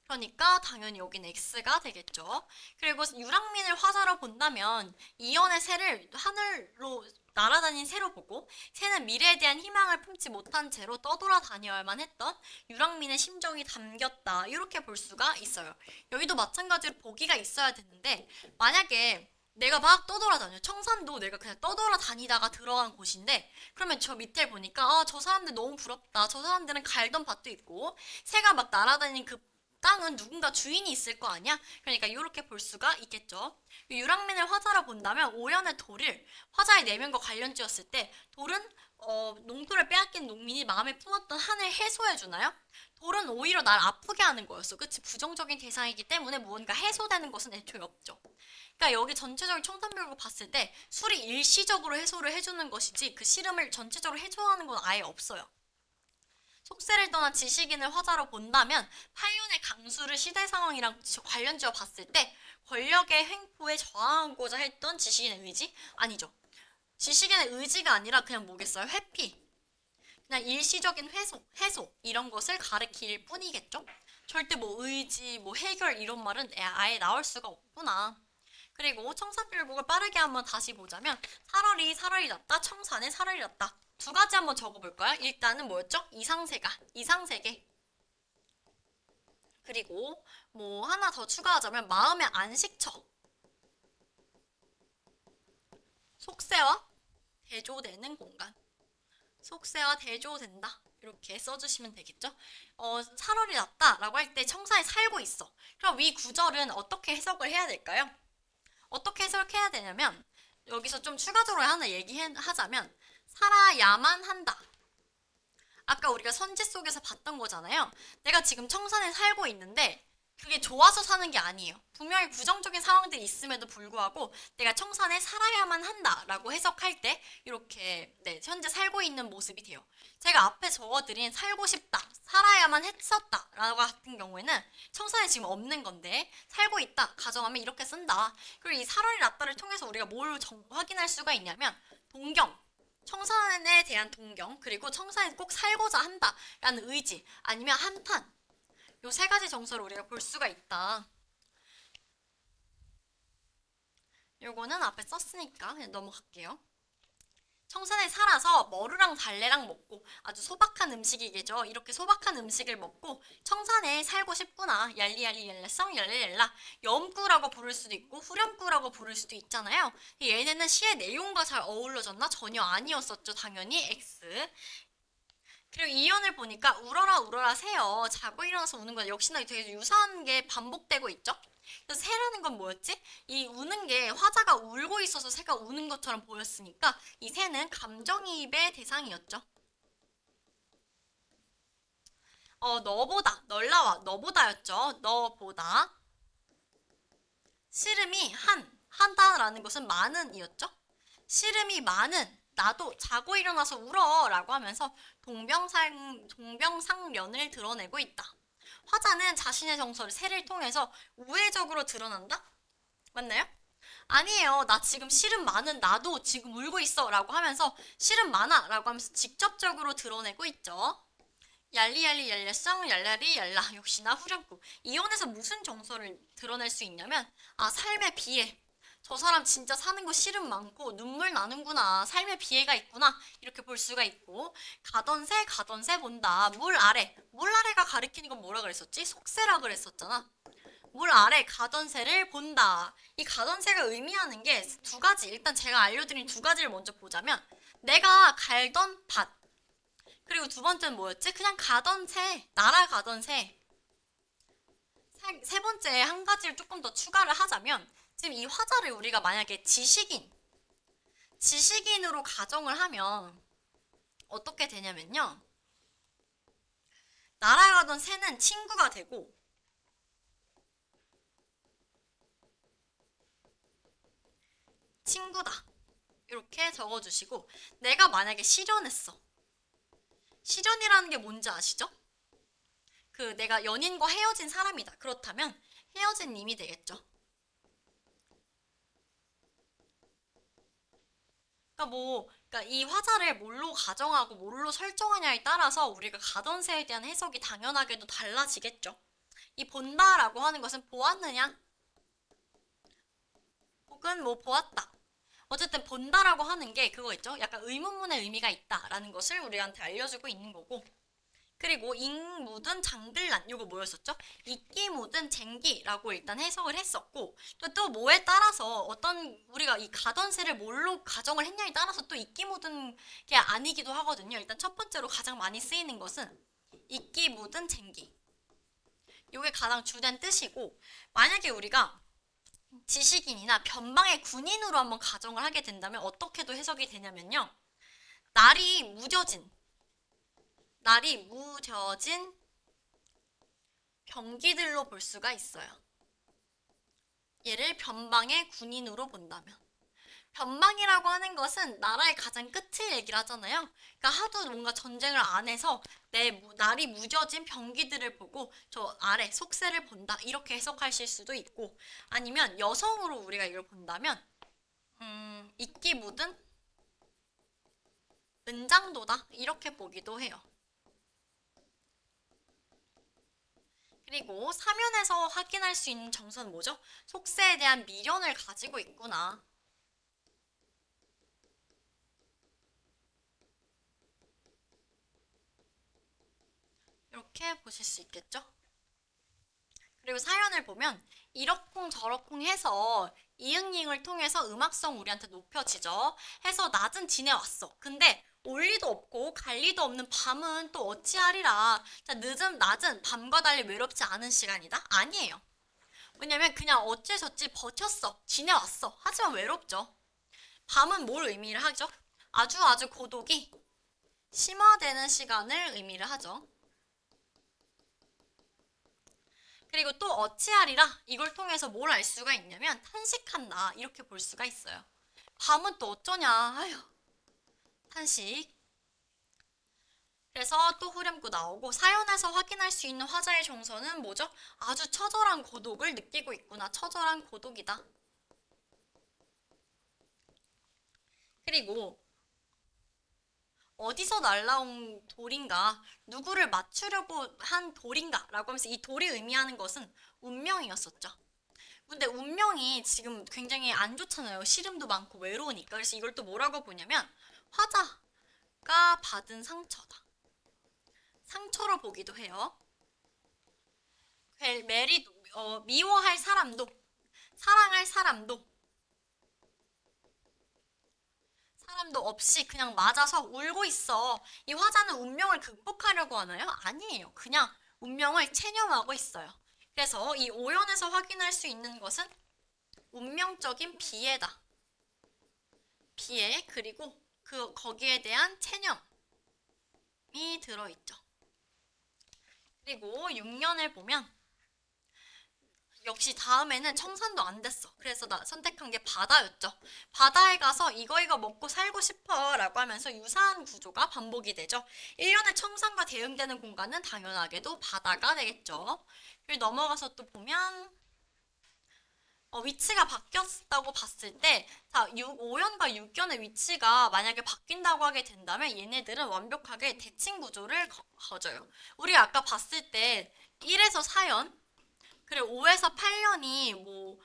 그러니까 당연히 여긴 X가 되겠죠. 그리고 유랑민을 화자로 본다면 이연의 새를 하늘로 날아다닌 새로 보고 새는 미래에 대한 희망을 품지 못한 채로 떠돌아다녀야만 했던 유랑민의 심정이 담겼다. 이렇게 볼 수가 있어요. 여기도 마찬가지로 보기가 있어야 되는데 만약에 내가 막 떠돌아다녀. 청산도 내가 그냥 떠돌아다니다가 들어간 곳인데 그러면 저 밑에 보니까 저 사람들 너무 부럽다. 저 사람들은 갈던 밭도 있고 새가 막 날아다니는 그 땅은 누군가 주인이 있을 거 아니야? 그러니까 이렇게 볼 수가 있겠죠. 유랑민을 화자로 본다면 오연의 돌을 화자의 내면과 관련지었을 때 돌은 농토를 빼앗긴 농민이 마음에 품었던 한을 해소해 주나요? 돌은 오히려 날 아프게 하는 거였어. 그치? 부정적인 대상이기 때문에 무언가 해소되는 것은 애초에 없죠. 그러니까 여기 전체적인 청산벽을 봤을 때 술이 일시적으로 해소를 해주는 것이지 그 시름을 전체적으로 해소하는 건 아예 없어요. 속세를 떠난 지식인을 화자로 본다면 팔륜의 강수를 시대 상황이랑 관련지어 봤을 때 권력의 횡포에 저항하고자 했던 지식인의 의지? 아니죠. 지식인의 의지가 아니라 그냥 뭐겠어요? 회피. 그냥 일시적인 해소 이런 것을 가리킬 뿐이겠죠. 절대 뭐 의지, 뭐 해결 이런 말은 아예 나올 수가 없구나. 그리고 청산별곡을 빠르게 한번 다시 보자면 사월이 났다, 청산에 사월이 났다. 두 가지 한번 적어볼까요? 일단은 뭐였죠? 이상세계. 그리고 뭐 하나 더 추가하자면 마음의 안식처. 속세와 대조되는 공간. 속세와 대조된다. 이렇게 써주시면 되겠죠? 살월이 났다라고 할 때 청사에 살고 있어. 그럼 위 구절은 어떻게 해석을 해야 될까요? 어떻게 해석해야 되냐면 여기서 좀 추가적으로 하나 얘기하자면 살아야만 한다. 아까 우리가 선지 속에서 봤던 거잖아요. 내가 지금 청산에 살고 있는데 그게 좋아서 사는 게 아니에요. 분명히 부정적인 상황들이 있음에도 불구하고 내가 청산에 살아야만 한다라고 해석할 때 이렇게 현재 살고 있는 모습이 돼요. 제가 앞에 적어드린 살고 싶다, 살아야만 했었다 라고 같은 경우에는 청산에 지금 없는 건데 살고 있다 가정하면 이렇게 쓴다. 그리고 이 살월이 났다를 통해서 우리가 뭘 확인할 수가 있냐면 동경, 청산에 대한 동경, 그리고 청산에 꼭 살고자 한다라는 의지, 아니면 한탄. 요 세 가지 정서를 우리가 볼 수가 있다. 요거는 앞에 썼으니까 그냥 넘어갈게요. 청산에 살아서 머루랑 달래랑 먹고 아주 소박한 음식이겠죠. 이렇게 소박한 음식을 먹고 청산에 살고 싶구나. 얄리얄리 얄레성 얄레얄라. 염구라고 부를 수도 있고 후렴구라고 부를 수도 있잖아요. 얘네는 시의 내용과 잘 어울러졌나? 전혀 아니었었죠. 당연히 X. 그리고 이연을 보니까 울어라 울어라 새요. 자고 일어나서 우는 건 역시나 되게 유사한 게 반복되고 있죠. 그래서 새라는 건 뭐였지? 이 우는 게 화자가 울고 있어서 새가 우는 것처럼 보였으니까 이 새는 감정이입의 대상이었죠. 너보다, 널 나와, 너보다였죠. 너보다. 씨름이 한다라는 것은 많은이었죠. 씨름이 많은, 나도 자고 일어나서 울어 라고 하면서 동병상련을 드러내고 있다. 화자는 자신의 정서를 새를 통해서 우회적으로 드러난다? 맞나요? 아니에요. 나 지금 시름 많은 나도 지금 울고 있어 라고 하면서 시름 많아 라고 하면서 직접적으로 드러내고 있죠. 얄리얄리 얄레성 얄라리 얄라 역시나 후렴구. 이혼에서 무슨 정서를 드러낼 수 있냐면 삶의 비애. 저 사람 진짜 사는 거 시름 많고 눈물 나는구나. 삶의 비애가 있구나. 이렇게 볼 수가 있고 가던 새 본다. 물 아래. 물 아래가 가리키는 건 뭐라 그랬었지? 속새라 그랬었잖아. 물 아래 가던 새를 본다. 이 가던 새가 의미하는 게 두 가지. 일단 제가 알려드린 두 가지를 먼저 보자면 내가 갈던 밭. 그리고 두 번째는 뭐였지? 그냥 가던 새, 날아가던 새. 세 번째 한 가지를 조금 더 추가를 하자면 지금 이 화자를 우리가 만약에 지식인으로 가정을 하면 어떻게 되냐면요. 날아가던 새는 친구가 되고 친구다. 이렇게 적어주시고 내가 만약에 실연했어. 실연이라는 게 뭔지 아시죠? 내가 연인과 헤어진 사람이다. 그렇다면 헤어진 님이 되겠죠. 그러니까 이 화자를 뭘로 가정하고 뭘로 설정하냐에 따라서 우리가 가던세에 대한 해석이 당연하게도 달라지겠죠. 이 본다라고 하는 것은 보았느냐? 혹은 보았다. 어쨌든 본다라고 하는 게 그거 있죠. 약간 의문문의 의미가 있다라는 것을 우리한테 알려주고 있는 거고. 그리고 잉 묻은 장들란 이거 뭐였었죠? 이끼 묻은 쟁기라고 일단 해석을 했었고 또 뭐에 따라서 어떤 우리가 이 가던세를 뭘로 가정을 했냐에 따라서 또 이끼 묻은 게 아니기도 하거든요. 일단 첫 번째로 가장 많이 쓰이는 것은 이끼 묻은 쟁기. 이게 가장 주된 뜻이고 만약에 우리가 지식인이나 변방의 군인으로 한번 가정을 하게 된다면 어떻게도 해석이 되냐면요. 날이 무뎌진 병기들로 볼 수가 있어요. 얘를 변방의 군인으로 본다면. 변방이라고 하는 것은 나라의 가장 끝을 얘기를 하잖아요. 그러니까 하도 뭔가 전쟁을 안 해서 날이 무뎌진 병기들을 보고 저 아래 속세를 본다. 이렇게 해석하실 수도 있고 아니면 여성으로 우리가 이걸 본다면 이끼 묻은 은장도다. 이렇게 보기도 해요. 그리고 사면에서 확인할 수 있는 정서는 뭐죠? 속세에 대한 미련을 가지고 있구나. 이렇게 보실 수 있겠죠? 그리고 사연을 보면 이러쿵 저러쿵 해서 이응잉을 통해서 음악성 우리한테 높여지죠. 해서 낮은 지내왔어. 근데 올 리도 없고 갈 리도 없는 밤은 또 어찌하리라. 자, 낮은 밤과 달리 외롭지 않은 시간이다? 아니에요. 왜냐면 그냥 어째서지 버텼어. 지내왔어. 하지만 외롭죠. 밤은 뭘 의미를 하죠? 아주 고독이 심화되는 시간을 의미를 하죠. 그리고 또 어찌하리라 이걸 통해서 뭘 알 수가 있냐면 탄식한다 이렇게 볼 수가 있어요. 밤은 또 어쩌냐 아휴 탄식. 그래서 또 후렴구 나오고 사연에서 확인할 수 있는 화자의 정서는 뭐죠? 아주 처절한 고독을 느끼고 있구나. 처절한 고독이다. 그리고 어디서 날라온 돌인가, 누구를 맞추려고 한 돌인가 라고 하면서 이 돌이 의미하는 것은 운명이었었죠. 근데 운명이 지금 굉장히 안 좋잖아요. 시름도 많고 외로우니까. 그래서 이걸 또 뭐라고 보냐면 화자가 받은 상처다. 상처로 보기도 해요. 미워할 사람도 사랑할 사람도 없이 그냥 맞아서 울고 있어. 이 화자는 운명을 극복하려고 하나요? 아니에요. 그냥 운명을 체념하고 있어요. 그래서 이 오연에서 확인할 수 있는 것은 운명적인 비애다. 비애 그리고 거기에 대한 체념이 들어있죠. 그리고 6년을 보면 역시 다음에는 청산도 안 됐어. 그래서 나 선택한 게 바다였죠. 바다에 가서 이거 먹고 살고 싶어 라고 하면서 유사한 구조가 반복이 되죠. 일련의 청산과 대응되는 공간은 당연하게도 바다가 되겠죠. 그리고 넘어가서 또 보면 위치가 바뀌었다고 봤을 때, 자, 5연과 6연의 위치가 만약에 바뀐다고 하게 된다면 얘네들은 완벽하게 대칭 구조를 거져요. 우리가 아까 봤을 때 1에서 4연, 그리고 5에서 8년이 뭐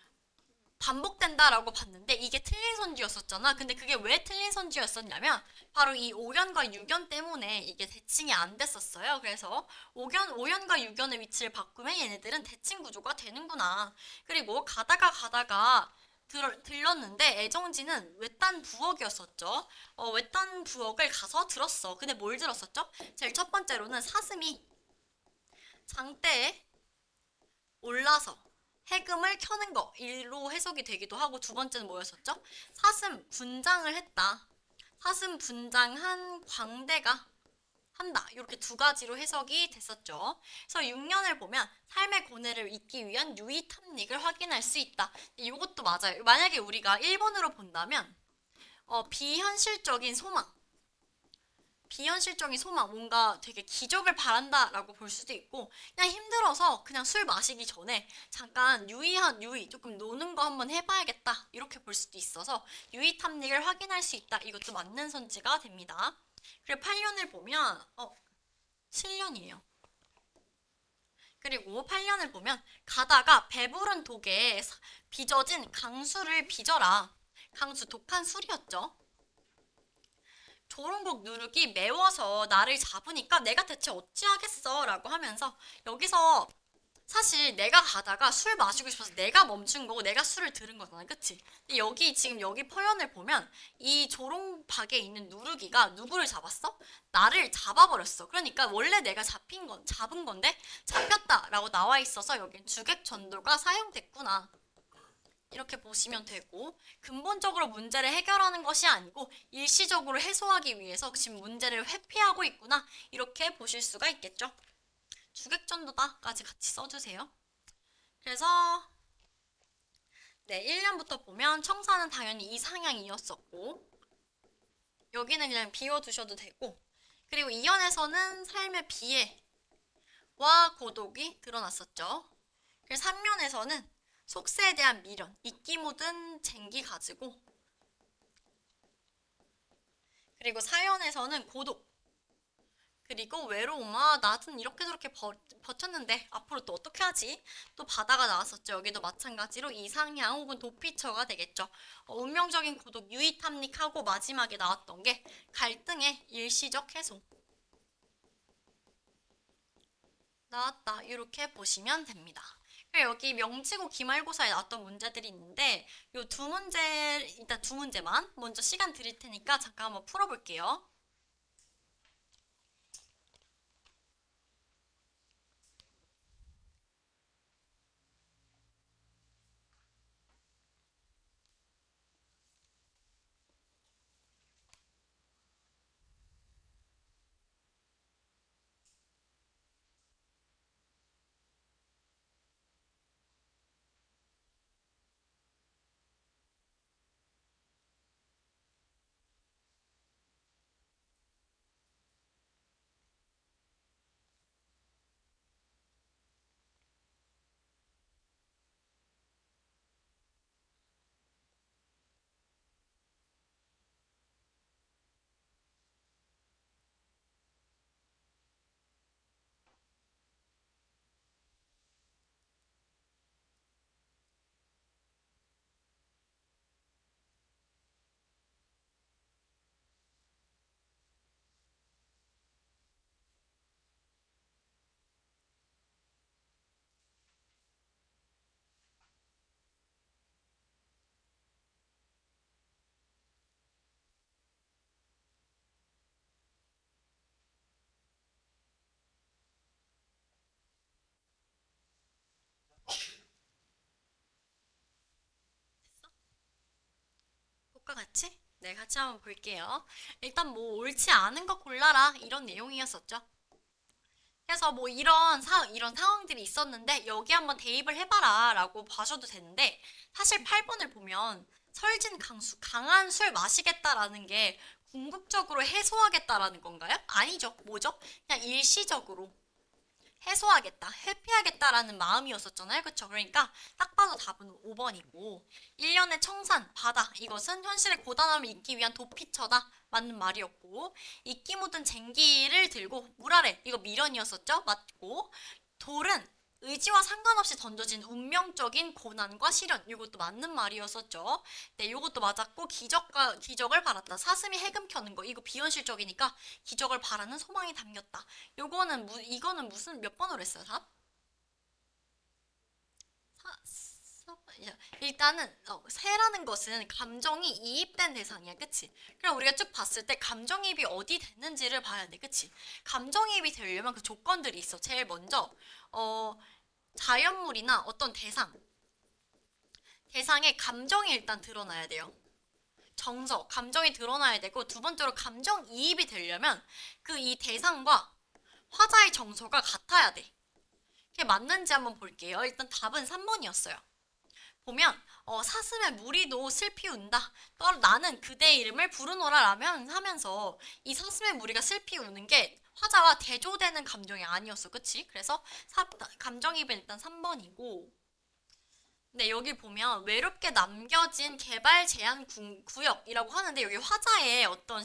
반복된다라고 봤는데 이게 틀린 선지였었잖아. 근데 그게 왜 틀린 선지였었냐면 바로 이 5연과 6연 때문에 이게 대칭이 안 됐었어요. 그래서 5연과 6연의 위치를 바꾸면 얘네들은 대칭 구조가 되는구나. 그리고 가다가 들렀는데 애정지는 외딴 부엌이었었죠. 외딴 부엌을 가서 들었어. 근데 뭘 들었었죠? 제일 첫 번째로는 사슴이 장대에 올라서 해금을 켜는 거 일로 해석이 되기도 하고 두 번째는 뭐였었죠? 사슴 분장을 했다. 사슴 분장한 광대가 한다. 이렇게 두 가지로 해석이 됐었죠. 그래서 6년을 보면 삶의 고뇌를 잊기 위한 유의 탐닉을 확인할 수 있다. 이것도 맞아요. 만약에 우리가 1번으로 본다면 비현실적인 소망, 비현실적인 소망, 뭔가 되게 기적을 바란다라고 볼 수도 있고 그냥 힘들어서 그냥 술 마시기 전에 잠깐 유의, 조금 노는 거 한번 해봐야겠다 이렇게 볼 수도 있어서 유의 탐닉을 확인할 수 있다. 이것도 맞는 선지가 됩니다. 그리고 8년을 보면 7년이에요. 그리고 8년을 보면 가다가 배부른 독에 빚어진 강수를 빚어라. 강수 독한 술이었죠. 조롱곡 누룩이 매워서 나를 잡으니까 내가 대체 어찌하겠어 라고 하면서 여기서 사실 내가 가다가 술 마시고 싶어서 내가 멈춘 거고 내가 술을 들은 거잖아. 그치? 근데 지금 여기 표현을 보면 이 조롱박에 있는 누룩이가 누구를 잡았어? 나를 잡아버렸어. 그러니까 원래 내가 잡은 건데 잡혔다라고 나와 있어서 여긴 주객전도가 사용됐구나. 이렇게 보시면 되고 근본적으로 문제를 해결하는 것이 아니고 일시적으로 해소하기 위해서 지금 문제를 회피하고 있구나 이렇게 보실 수가 있겠죠. 주객전도다까지 같이 써주세요. 그래서 네 1년부터 보면 청사는 당연히 이상향이었었고 여기는 그냥 비워두셔도 되고 그리고 2년에서는 삶의 비애와 고독이 드러났었죠. 그래서 3년에서는 속세에 대한 미련, 잊기 묻은 쟁기 가지고 그리고 4연에서는 고독 그리고 외로움, 나는 이렇게 저렇게 버텼는데 앞으로 또 어떻게 하지? 또 바다가 나왔었죠. 여기도 마찬가지로 이상향 혹은 도피처가 되겠죠. 운명적인 고독, 유의탐닉하고 마지막에 나왔던 게 갈등의 일시적 해소 나왔다. 이렇게 보시면 됩니다. 여기 명지고 기말고사에 나왔던 문제들이 있는데 이 두 문제, 일단 두 문제만 먼저 시간 드릴 테니까 잠깐 한번 풀어볼게요. 꽃과 같이? 네, 같이 한번 볼게요. 일단 뭐 옳지 않은 거 골라라 이런 내용이었었죠. 그래서 뭐 이런 상황들이 있었는데 여기 한번 대입을 해봐라 라고 봐줘도 되는데 사실 8번을 보면 설진 강수, 강한 술 마시겠다라는 게 궁극적으로 해소하겠다라는 건가요? 아니죠. 뭐죠? 그냥 일시적으로 해소하겠다, 회피하겠다라는 마음이었었잖아요. 그쵸? 그러니까 딱 봐도 답은 5번이고 1년의 청산, 바다 이것은 현실의 고단함을 잊기 위한 도피처다. 맞는 말이었고 이끼 묻은 쟁기를 들고 물 아래 이거 미련이었었죠? 맞고 돌은 의지와 상관없이 던져진 운명적인 고난과 시련 이것도 맞는 말이었었죠. 네, 이것도 맞았고 기적을 바랐다. 사슴이 해금 켜는 거 이거 비현실적이니까 기적을 바라는 소망이 담겼다. 이거는 무슨 몇 번으로 했어요, 답? 일단은 새라는 것은 감정이 이입된 대상이야, 그치? 그럼 우리가 쭉 봤을 때 감정이입이 어디 됐는지를 봐야 돼, 그치? 감정이입이 되려면 그 조건들이 있어. 제일 먼저 어, 자연물이나 어떤 대상의 감정이 일단 드러나야 돼요. 감정이 드러나야 되고 두 번째로 감정이입이 되려면 그 이 대상과 화자의 정서가 같아야 돼. 그게 맞는지 한번 볼게요. 일단 답은 3번이었어요. 보면 사슴의 무리도 슬피 운다. 나는 그대의 이름을 부르노라 라면 하면서 이 사슴의 무리가 슬피 우는 게 화자와 대조되는 감정이 아니었어. 그치? 그래서 감정입은 일단 3번이고 네, 여기 보면 외롭게 남겨진 개발 제한 구역이라고 하는데 여기 화자의 어떤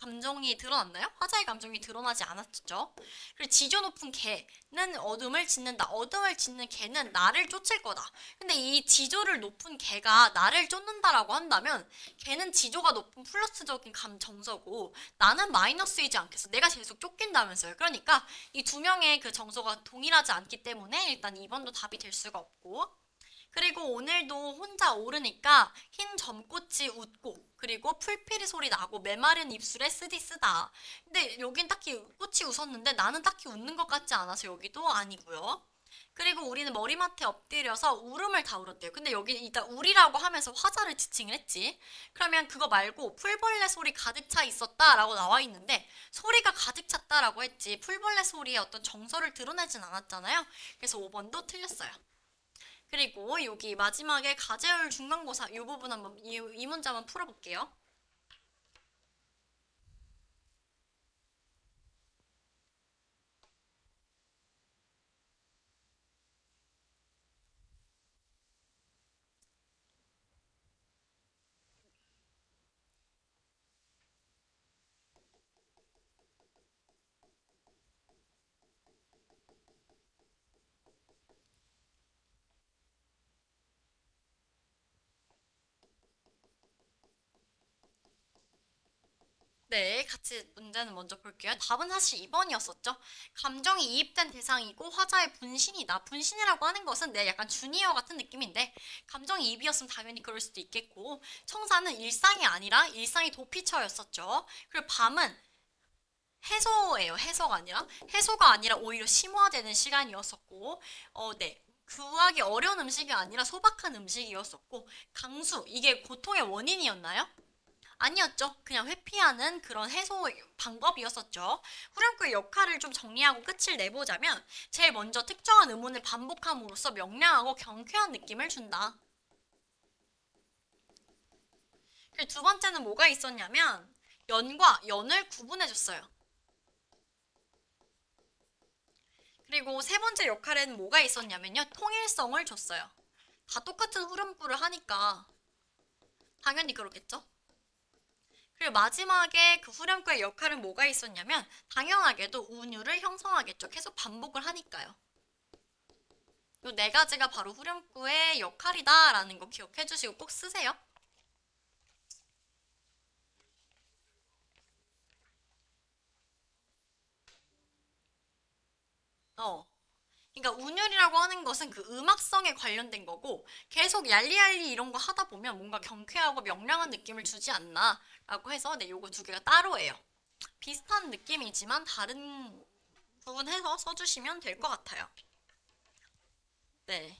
감정이 드러났나요? 화자의 감정이 드러나지 않았죠. 그리고 지조 높은 개는 어둠을 짓는다. 어둠을 짓는 개는 나를 쫓을 거다. 근데 이 지조를 높은 개가 나를 쫓는다라고 한다면 개는 지조가 높은 플러스적인 정서고 나는 마이너스이지 않겠어. 내가 계속 쫓긴다면서요. 그러니까 이 두 명의 그 정서가 동일하지 않기 때문에 일단 2번도 답이 될 수가 없고 그리고 오늘도 혼자 오르니까 흰 점꽃이 웃고 그리고 풀피리 소리 나고 메마른 입술에 쓰디 쓰다. 근데 여긴 딱히 꽃이 웃었는데 나는 딱히 웃는 것 같지 않아서 여기도 아니고요. 그리고 우리는 머리맡에 엎드려서 울음을 다 울었대요. 근데 여기 일단 울이라고 하면서 화자를 지칭을 했지. 그러면 그거 말고 풀벌레 소리 가득 차 있었다라고 나와 있는데 소리가 가득 찼다라고 했지. 풀벌레 소리의 어떤 정서를 드러내진 않았잖아요. 그래서 5번도 틀렸어요. 그리고 여기 마지막에 가제열 중간고사 이 부분 한번 이 문제 한번 풀어볼게요. 네, 같이 문제는 먼저 볼게요. 답은 사실 2번이었었죠. 감정이 이입된 대상이고 화자의 분신이다. 분신이라고 하는 것은 약간 주니어 같은 느낌인데 감정이 이입이었으면 당연히 그럴 수도 있겠고 청사는 일상이 아니라 일상이 도피처였었죠. 그리고 밤은 해소예요. 해소가 아니라 오히려 심화되는 시간이었었고 네. 구하기 어려운 음식이 아니라 소박한 음식이었었고 강수 이게 고통의 원인이었나요? 아니었죠. 그냥 회피하는 그런 해소 방법이었었죠. 후렴구의 역할을 좀 정리하고 끝을 내보자면 제일 먼저 특정한 의문을 반복함으로써 명량하고 경쾌한 느낌을 준다. 그리고 두 번째는 뭐가 있었냐면 연과 연을 구분해줬어요. 그리고 세 번째 역할에는 뭐가 있었냐면요. 통일성을 줬어요. 다 똑같은 후렴구를 하니까 당연히 그렇겠죠. 그리고 마지막에 그 후렴구의 역할은 뭐가 있었냐면 당연하게도 운율을 형성하겠죠. 계속 반복을 하니까요. 이 네 가지가 바로 후렴구의 역할이다라는 거 기억해 주시고 꼭 쓰세요. 어. 그러니까 운율이라고 하는 것은 그 음악성에 관련된 거고 계속 얄리얄리 이런 거 하다 보면 뭔가 경쾌하고 명랑한 느낌을 주지 않나라고 해서 네, 요거 두 개가 따로예요. 비슷한 느낌이지만 다른 부분 해서 써주시면 될 것 같아요. 네.